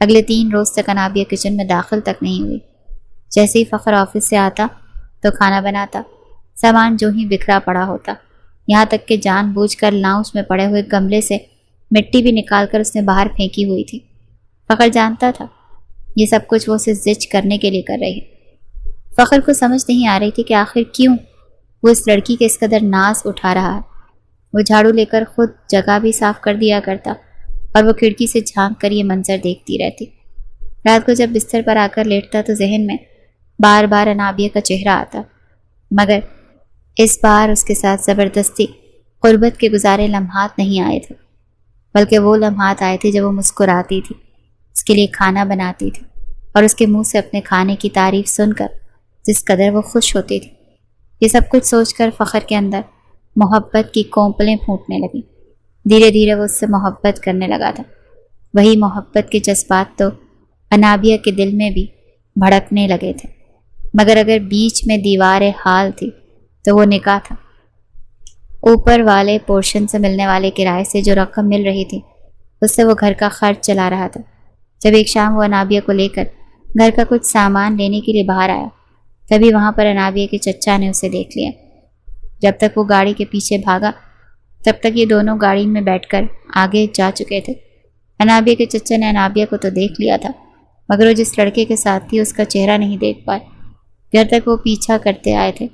اگلے 3 روز تک انابیہ کچن میں داخل تک نہیں ہوئی۔ جیسے ہی فخر آفس سے آتا تو کھانا بناتا، سامان جو ہی بکھرا پڑا ہوتا، یہاں تک کہ جان بوجھ کر لاؤنج میں پڑے ہوئے گملے سے مٹی بھی نکال کر اس نے باہر پھینکی ہوئی تھی۔ فخر جانتا تھا یہ سب کچھ وہ اسے زج کرنے کے لیے کر رہی ہے۔ فخر کو سمجھ نہیں آ رہی تھی کہ آخر کیوں وہ اس لڑکی کے اس قدر ناز اٹھا رہا ہے۔ وہ جھاڑو لے کر خود جگہ بھی صاف کر دیا کرتا اور وہ کھڑکی سے جھانک کر یہ منظر دیکھتی رہتی۔ رات کو جب بستر پر آ کر لیٹتا تو ذہن میں بار بار انابیہ کا چہرہ آتا، مگر اس بار اس کے ساتھ زبردستی قربت کے گزارے لمحات نہیں آئے تھے، بلکہ وہ لمحات آئے تھے جب وہ مسکراتی تھی، اس کے لیے کھانا بناتی تھی اور اس کے منہ سے اپنے کھانے کی تعریف سن کر جس قدر وہ خوش ہوتی تھی۔ یہ سب کچھ سوچ کر فخر کے اندر محبت کی کونپلیں پھوٹنے لگیں۔ دھیرے دھیرے وہ اس سے محبت کرنے لگا تھا۔ وہی محبت کے جذبات تو انابیہ کے دل میں بھی بھڑکنے لگے تھے، مگر اگر بیچ میں دیوار حال تھی تو وہ نکاح تھا۔ اوپر والے پورشن سے ملنے والے کرائے سے جو رقم مل رہی تھی اس سے وہ گھر کا خرچ چلا رہا تھا۔ جب ایک شام وہ انابیہ کو لے کر گھر کا کچھ سامان لینے کے لیے باہر آیا، تبھی وہاں پر انابیہ کے چچا نے اسے دیکھ لیا۔ جب تک وہ گاڑی کے پیچھے بھاگا تب تک یہ دونوں گاڑی میں بیٹھ کر آگے جا چکے تھے۔ انابیہ کے چچا نے انابیہ کو تو دیکھ لیا تھا، مگر وہ جس لڑکے کے ساتھ تھی اس کا چہرہ نہیں دیکھ پائے۔ جب تک وہ پیچھا کرتے آئے تھے،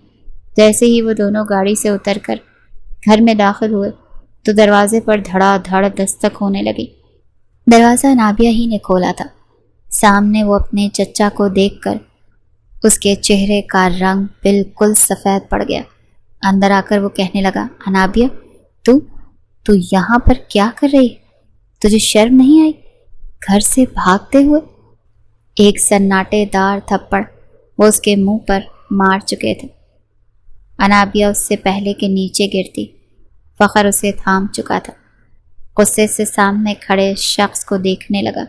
جیسے ہی وہ دونوں گاڑی سے اتر کر گھر میں داخل ہوئے تو دروازے پر دھڑا دھڑ دستک ہونے لگی۔ دروازہ انابیہ ہی نے کھولا تھا۔ سامنے وہ اپنے چچا کو دیکھ کر اس کے چہرے کا رنگ بالکل سفید پڑ گیا۔ اندر آ کر وہ کہنے لگا، انابیہ تو یہاں پر کیا کر رہی ہے؟ تجھے شرم نہیں آئی گھر سے بھاگتے ہوئے؟ ایک سناٹے دار تھپڑ وہ اس کے منہ پر مار چکے تھے۔ انابیہ اس سے پہلے کہ نیچے گرتی، فخر اسے تھام چکا تھا۔ غصے سے سامنے کھڑے شخص کو دیکھنے لگا۔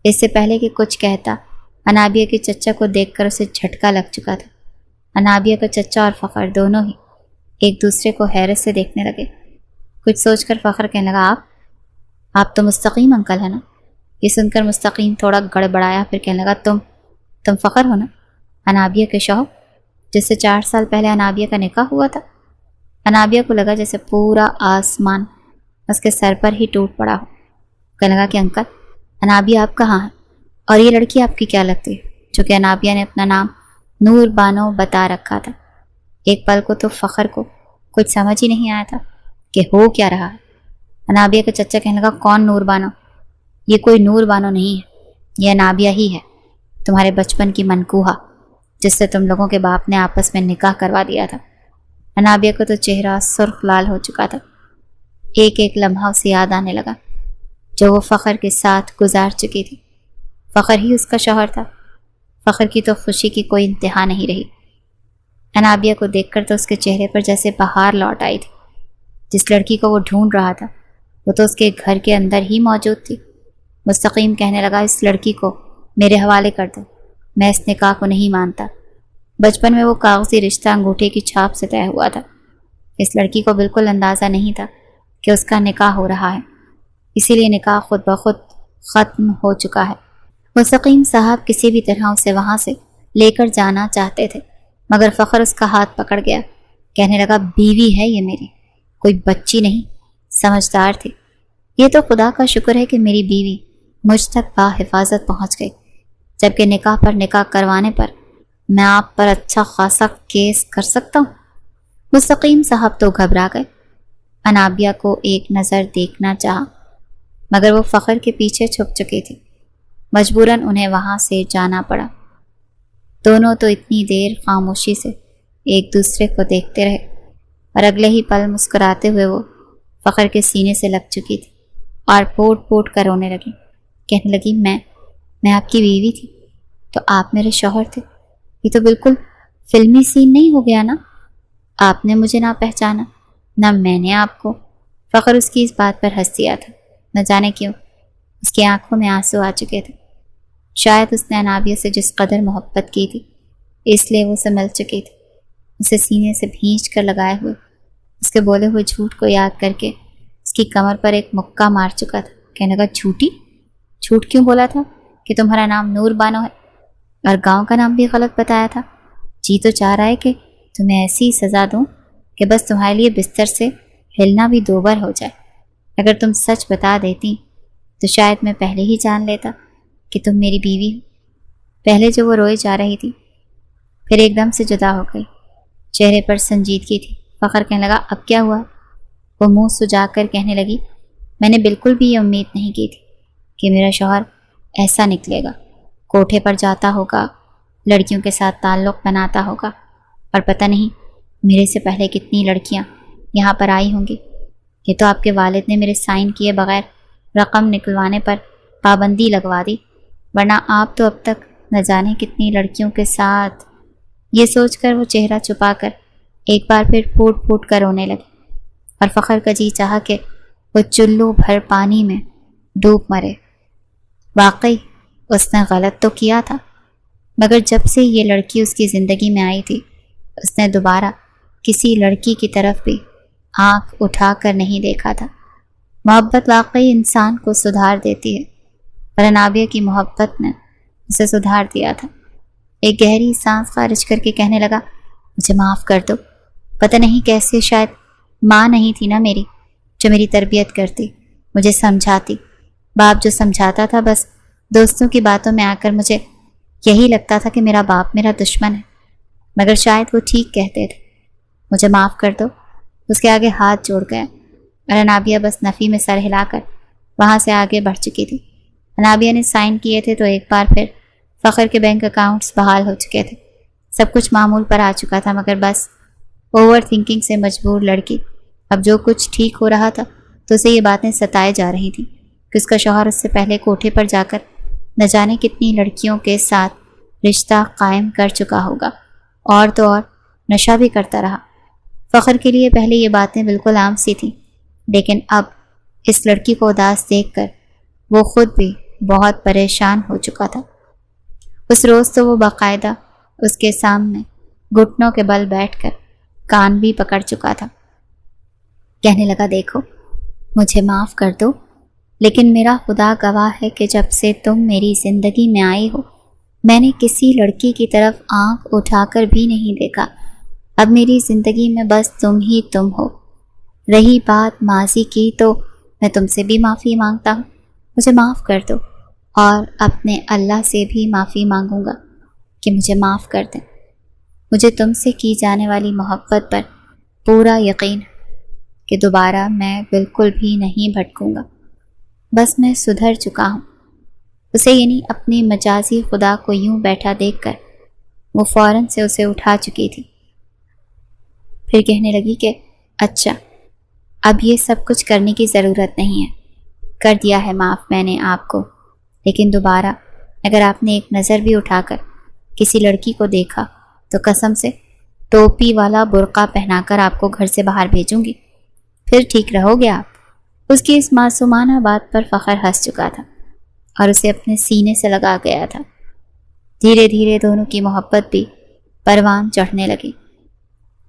اس سے پہلے کہ کچھ کہتا، انابیہ کے چچا کو دیکھ کر اسے جھٹکا لگ چکا تھا۔ انابیہ کا چچا اور فخر دونوں ہی ایک دوسرے کو حیرت سے دیکھنے لگے۔ کچھ سوچ کر فخر کہنے لگا، آپ تو مستقیم انکل ہے نا؟ یہ سن کر مستقیم تھوڑا گڑبڑایا، پھر کہنے لگا، تم فخر ہو نا، انابیہ کے شوہر جس سے 4 سال پہلے انابیہ کا نکاح ہوا تھا۔ انابیہ کو لگا جیسے پورا آسمان اس کے سر پر ہی ٹوٹ پڑا ہو۔ کہنے لگا کہ انکل، انابیہ آپ کہاں ہے؟ اور یہ لڑکی آپ کی کیا لگتی ہے؟ چونکہ انابیہ نے اپنا نام نور بانو بتا رکھا تھا۔ ایک پل کو تو فخر کو کچھ سمجھ ہی نہیں آیا تھا کہ ہو کیا رہا ہے۔ انابیہ کا چچا کہنے لگا، کون نور بانو؟ یہ کوئی نور بانو نہیں ہے، یہ انابیہ ہی ہے، تمہارے بچپن کی منکوہا جس سے تم لوگوں کے باپ نے آپس میں نکاح کروا دیا تھا۔ انابیہ کو تو چہرہ سرخ لال ہو چکا تھا۔ ایک ایک لمحہ اسے یاد آنے لگا جو وہ فخر کے ساتھ گزار چکی تھی۔ فخر ہی اس کا شوہر تھا۔ فخر کی تو خوشی کی کوئی انتہا نہیں رہی۔ انابیہ کو دیکھ کر تو اس کے چہرے پر جیسے بہار لوٹ آئی تھی۔ جس لڑکی کو وہ ڈھونڈ رہا تھا وہ تو اس کے گھر کے اندر ہی موجود تھی۔ مستقیم کہنے لگا، اس لڑکی کو میرے حوالے کر دو، میں اس نکاح کو نہیں مانتا۔ بچپن میں وہ کاغذی رشتہ انگوٹھے کی چھاپ سے طے ہوا تھا۔ اس لڑکی کو بالکل اندازہ نہیں تھا کہ اس کا نکاح ہو رہا ہے، اسی لیے نکاح خود بخود ختم ہو چکا ہے۔ مستقیم صاحب کسی بھی طرح اسے وہاں سے لے کر جانا چاہتے تھے، مگر فخر اس کا ہاتھ پکڑ گیا۔ کہنے لگا، بیوی ہے یہ میری، کوئی بچی نہیں، سمجھدار تھی۔ یہ تو خدا کا شکر ہے کہ میری بیوی مجھ تک بحفاظت پہنچ گئی، جبکہ نکاح پر نکاح کروانے پر میں آپ پر اچھا خاصا کیس کر سکتا ہوں۔ مستقیم صاحب تو گھبرا گئے۔ انابیہ کو ایک نظر دیکھنا چاہا، مگر وہ فخر کے پیچھے چھپ چکی تھی۔ مجبوراً انہیں وہاں سے جانا پڑا۔ دونوں تو اتنی دیر خاموشی سے ایک دوسرے کو دیکھتے رہے اور اگلے ہی پل مسکراتے ہوئے وہ فخر کے سینے سے لگ چکی تھی اور پوٹ پوٹ کر رونے لگی۔ کہنے لگی، میں آپ کی بیوی تھی تو آپ میرے شوہر تھے۔ یہ تو بالکل فلمی سین نہیں ہو گیا نا؟ آپ نے مجھے نہ پہچانا، نہ میں نے آپ کو۔ فخر اس کی اس بات پر ہنس دیا تھا۔ نہ جانے کیوں اس کی آنکھوں میں آنسو آ چکے تھے۔ شاید اس نے انابیہ سے جس قدر محبت کی تھی اس لیے وہ اسے مل چکی تھی۔ اسے سینے سے بھینچ کر لگائے ہوئے اس کے بولے ہوئے جھوٹ کو یاد کر کے اس کی کمر پر ایک مکہ مار چکا تھا۔ کہنے لگا، جھوٹ کیوں بولا تھا کہ تمہارا نام نور بانو ہے اور گاؤں کا نام بھی غلط بتایا تھا؟ جی تو چاہ رہا ہے کہ تمہیں ایسی سزا دوں کہ بس تمہارے لیے بستر سے ہلنا بھی دوبر ہو جائے۔ اگر تم سچ بتا دیتی تو شاید میں پہلے ہی جان لیتا کہ تم میری بیوی ہو۔ پہلے جو وہ روئے جا رہی تھی، پھر ایک دم سے جدا ہو گئی، چہرے پر سنجیدگی تھی۔ فخر کہنے لگا، اب کیا ہوا؟ وہ منہ سجا کر کہنے لگی، میں نے بالکل بھی یہ امید نہیں کی تھی کہ میرا شوہر ایسا نکلے گا، کوٹھے پر جاتا ہوگا، لڑکیوں کے ساتھ تعلق بناتا ہوگا، اور پتہ نہیں میرے سے پہلے کتنی لڑکیاں یہاں پر آئی ہوں گی۔ یہ تو آپ کے والد نے میرے سائن کیے بغیر رقم نکلوانے پر پابندی لگوا دی، ورنہ آپ تو اب تک نہ جانے کتنی لڑکیوں کے ساتھ۔ یہ سوچ کر وہ چہرہ چھپا کر ایک بار پھر پھوٹ پھوٹ کر رونے لگی، اور فخر کا جی چاہا کہ وہ چلو بھر پانی میں ڈوب مرے۔ واقعی اس نے غلط تو کیا تھا، مگر جب سے یہ لڑکی اس کی زندگی میں آئی تھی، اس نے دوبارہ کسی لڑکی کی طرف بھی آنکھ اٹھا کر نہیں دیکھا تھا۔ محبت واقعی انسان کو سدھار دیتی ہے، اور انابیہ کی محبت نے اسے سدھار دیا تھا۔ ایک گہری سانس خارج کر کے کہنے لگا، مجھے معاف کر دو۔ پتہ نہیں کیسے، شاید ماں نہیں تھی نا میری جو میری تربیت کرتی، مجھے سمجھاتی۔ باپ جو سمجھاتا تھا، بس دوستوں کی باتوں میں آ کر مجھے یہی لگتا تھا کہ میرا باپ میرا دشمن ہے، مگر شاید وہ ٹھیک کہتے تھے۔ مجھے معاف کر دو۔ اس کے آگے ہاتھ جوڑ گیا، اور انابیہ بس نفی میں سر ہلا کر وہاں سے آگے بڑھ چکی تھی۔ انابیہ نے سائن کیے تھے تو ایک بار پھر فخر کے بینک اکاؤنٹس بحال ہو چکے تھے، سب کچھ معمول پر آ چکا تھا، مگر بس اوور تھنکنگ سے مجبور لڑکی اب جو کچھ ٹھیک ہو رہا تھا تو اسے یہ باتیں ستائے جا رہی تھیں کہ اس کا شوہر اس سے پہلے کوٹھے پر جا کر نہ جانے کتنی لڑکیوں کے ساتھ رشتہ قائم کر چکا ہوگا، اور تو اور نشہ بھی کرتا رہا۔ فخر کے لیے پہلے یہ باتیں بالکل عام سی تھیں، لیکن اب اس لڑکی کو اداس دیکھ کر وہ خود بھی بہت پریشان ہو چکا تھا۔ اس روز تو وہ باقاعدہ اس کے سامنے گھٹنوں کے بل بیٹھ کر کان بھی پکڑ چکا تھا۔ کہنے لگا، دیکھو مجھے معاف کر دو، لیکن میرا خدا گواہ ہے کہ جب سے تم میری زندگی میں آئی ہو، میں نے کسی لڑکی کی طرف آنکھ اٹھا کر بھی نہیں دیکھا۔ اب میری زندگی میں بس تم ہی تم ہو۔ رہی بات ماضی کی تو میں تم سے بھی معافی مانگتا ہوں، مجھے معاف کر دو، اور اپنے اللہ سے بھی معافی مانگوں گا کہ مجھے معاف کر دیں۔ مجھے تم سے کی جانے والی محبت پر پورا یقین ہے کہ دوبارہ میں بالکل بھی نہیں بھٹکوں گا، بس میں سدھر چکا ہوں۔ اسے یعنی اپنی مجازی خدا کو یوں بیٹھا دیکھ کر وہ فوراً سے اسے اٹھا چکی تھی۔ پھر کہنے لگی کہ اچھا، اب یہ سب کچھ کرنے کی ضرورت نہیں ہے، کر دیا ہے معاف میں نے آپ کو، لیکن دوبارہ اگر آپ نے ایک نظر بھی اٹھا کر کسی لڑکی کو دیکھا تو قسم سے ٹوپی والا برقع پہنا کر آپ کو گھر سے باہر بھیجوں گی، پھر ٹھیک رہو گے آپ۔ اس کی اس معصومانہ بات پر فخر ہنس چکا تھا اور اسے اپنے سینے سے لگا گیا تھا۔ دھیرے دھیرے دونوں کی محبت بھی پروان چڑھنے لگی،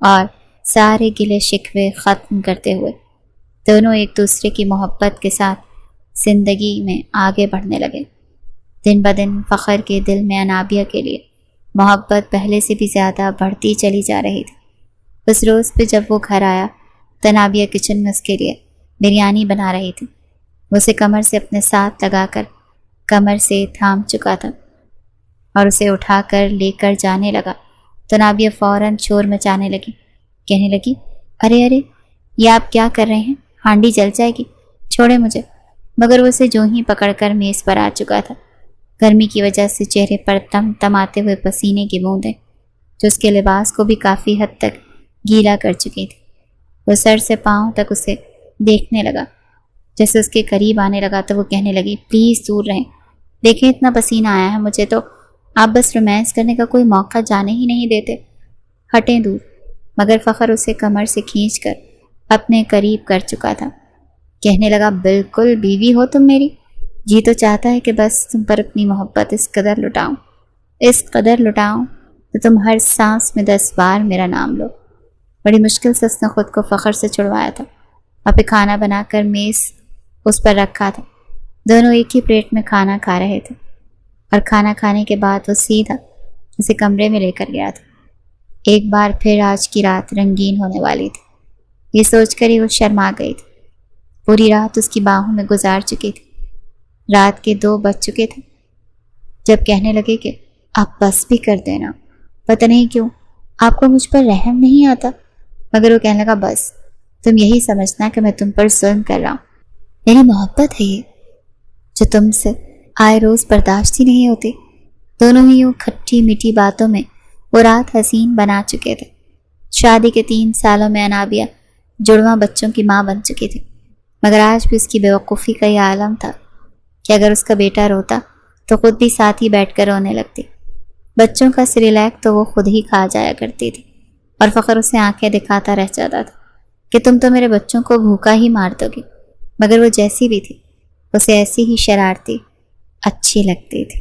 اور سارے گلے شکوے ختم کرتے ہوئے دونوں ایک دوسرے کی محبت کے ساتھ زندگی میں آگے بڑھنے لگے۔ دن بدن فخر کے دل میں انابیہ کے لیے محبت پہلے سے بھی زیادہ بڑھتی چلی جا رہی تھی۔ اس روز پہ جب وہ گھر آیا تو انابیہ کچن میں اس کے لیے بریانی بنا رہی تھی۔ وہ اسے کمر سے اپنے ساتھ لگا کر کمر سے تھام چکا تھا اور اسے اٹھا کر لے کر جانے لگا تو انابیہ فوراً شور مچانے لگی، کہنے لگی، ارے ارے یہ آپ کیا کر رہے ہیں؟ ہانڈی جل جائے گی، چھوڑے مجھے۔ مگر وہ اسے جو ہی پکڑ کر میز پر آ چکا تھا۔ گرمی کی وجہ سے چہرے پر تم تماتے ہوئے پسینے کی بوندیں جو اس کے لباس کو بھی کافی حد تک گیلا کر چکی تھی۔ وہ سر سے پاؤں تک اسے دیکھنے لگا۔ جیسے اس کے قریب آنے لگا تو وہ کہنے لگی، پلیز دور رہیں، دیکھیں اتنا پسینہ آیا ہے مجھے تو آپ بس رومانس کرنے کا کوئی موقع جانے ہی نہیں دیتے، ہٹیں دور۔ مگر فخر اسے کمر سے کھینچ کر اپنے قریب کر چکا تھا۔ کہنے لگا، بالکل بیوی ہو تم میری، جی تو چاہتا ہے کہ بس تم پر اپنی محبت اس قدر لٹاؤں تو تم ہر سانس میں 10 بار میرا نام لو۔ بڑی مشکل سے اس نے خود کو فخر سے چھڑوایا تھا، اور پھر کھانا بنا کر میز اس پر رکھا تھا۔ دونوں ایک ہی پلیٹ میں کھانا کھا رہے تھے اور کھانا کھانے کے بعد وہ سیدھا اسے کمرے میں لے کر گیا تھا۔ ایک بار پھر آج کی رات رنگین ہونے والی تھی، یہ سوچ کر ہی وہ شرما گئی تھی۔ پوری رات اس کی باہوں میں گزار چکی تھی۔ رات کے 2 بج چکے تھے جب کہنے لگے کہ آپ بس بھی کر دینا، پتہ نہیں کیوں آپ کو مجھ پر رحم نہیں آتا۔ مگر وہ کہنے لگا بس تم یہی سمجھنا کہ میں تم پر ظلم کر رہا ہوں، میری محبت ہے یہ جو تم سے آئے روز برداشت ہی نہیں ہوتی۔ دونوں ہی یوں کھٹی میٹھی باتوں میں وہ رات حسین بنا چکے تھے۔ شادی کے 3 سالوں میں انابیہ جڑواں بچوں کی ماں بن چکی تھی، مگر آج بھی اس کی بیوقوفی کا یہ عالم تھا کہ اگر اس کا بیٹا روتا تو خود بھی ساتھ ہی بیٹھ کر رونے لگتی۔ بچوں کا سریلیک تو وہ خود ہی کھا جایا کرتی تھی اور فخر اسے آنکھیں دکھاتا رہ جاتا تھا کہ تم تو میرے بچوں کو بھوکا ہی مار دو گی، مگر وہ جیسی بھی تھی اسے ایسی ہی شرارتی اچھی لگتی تھی۔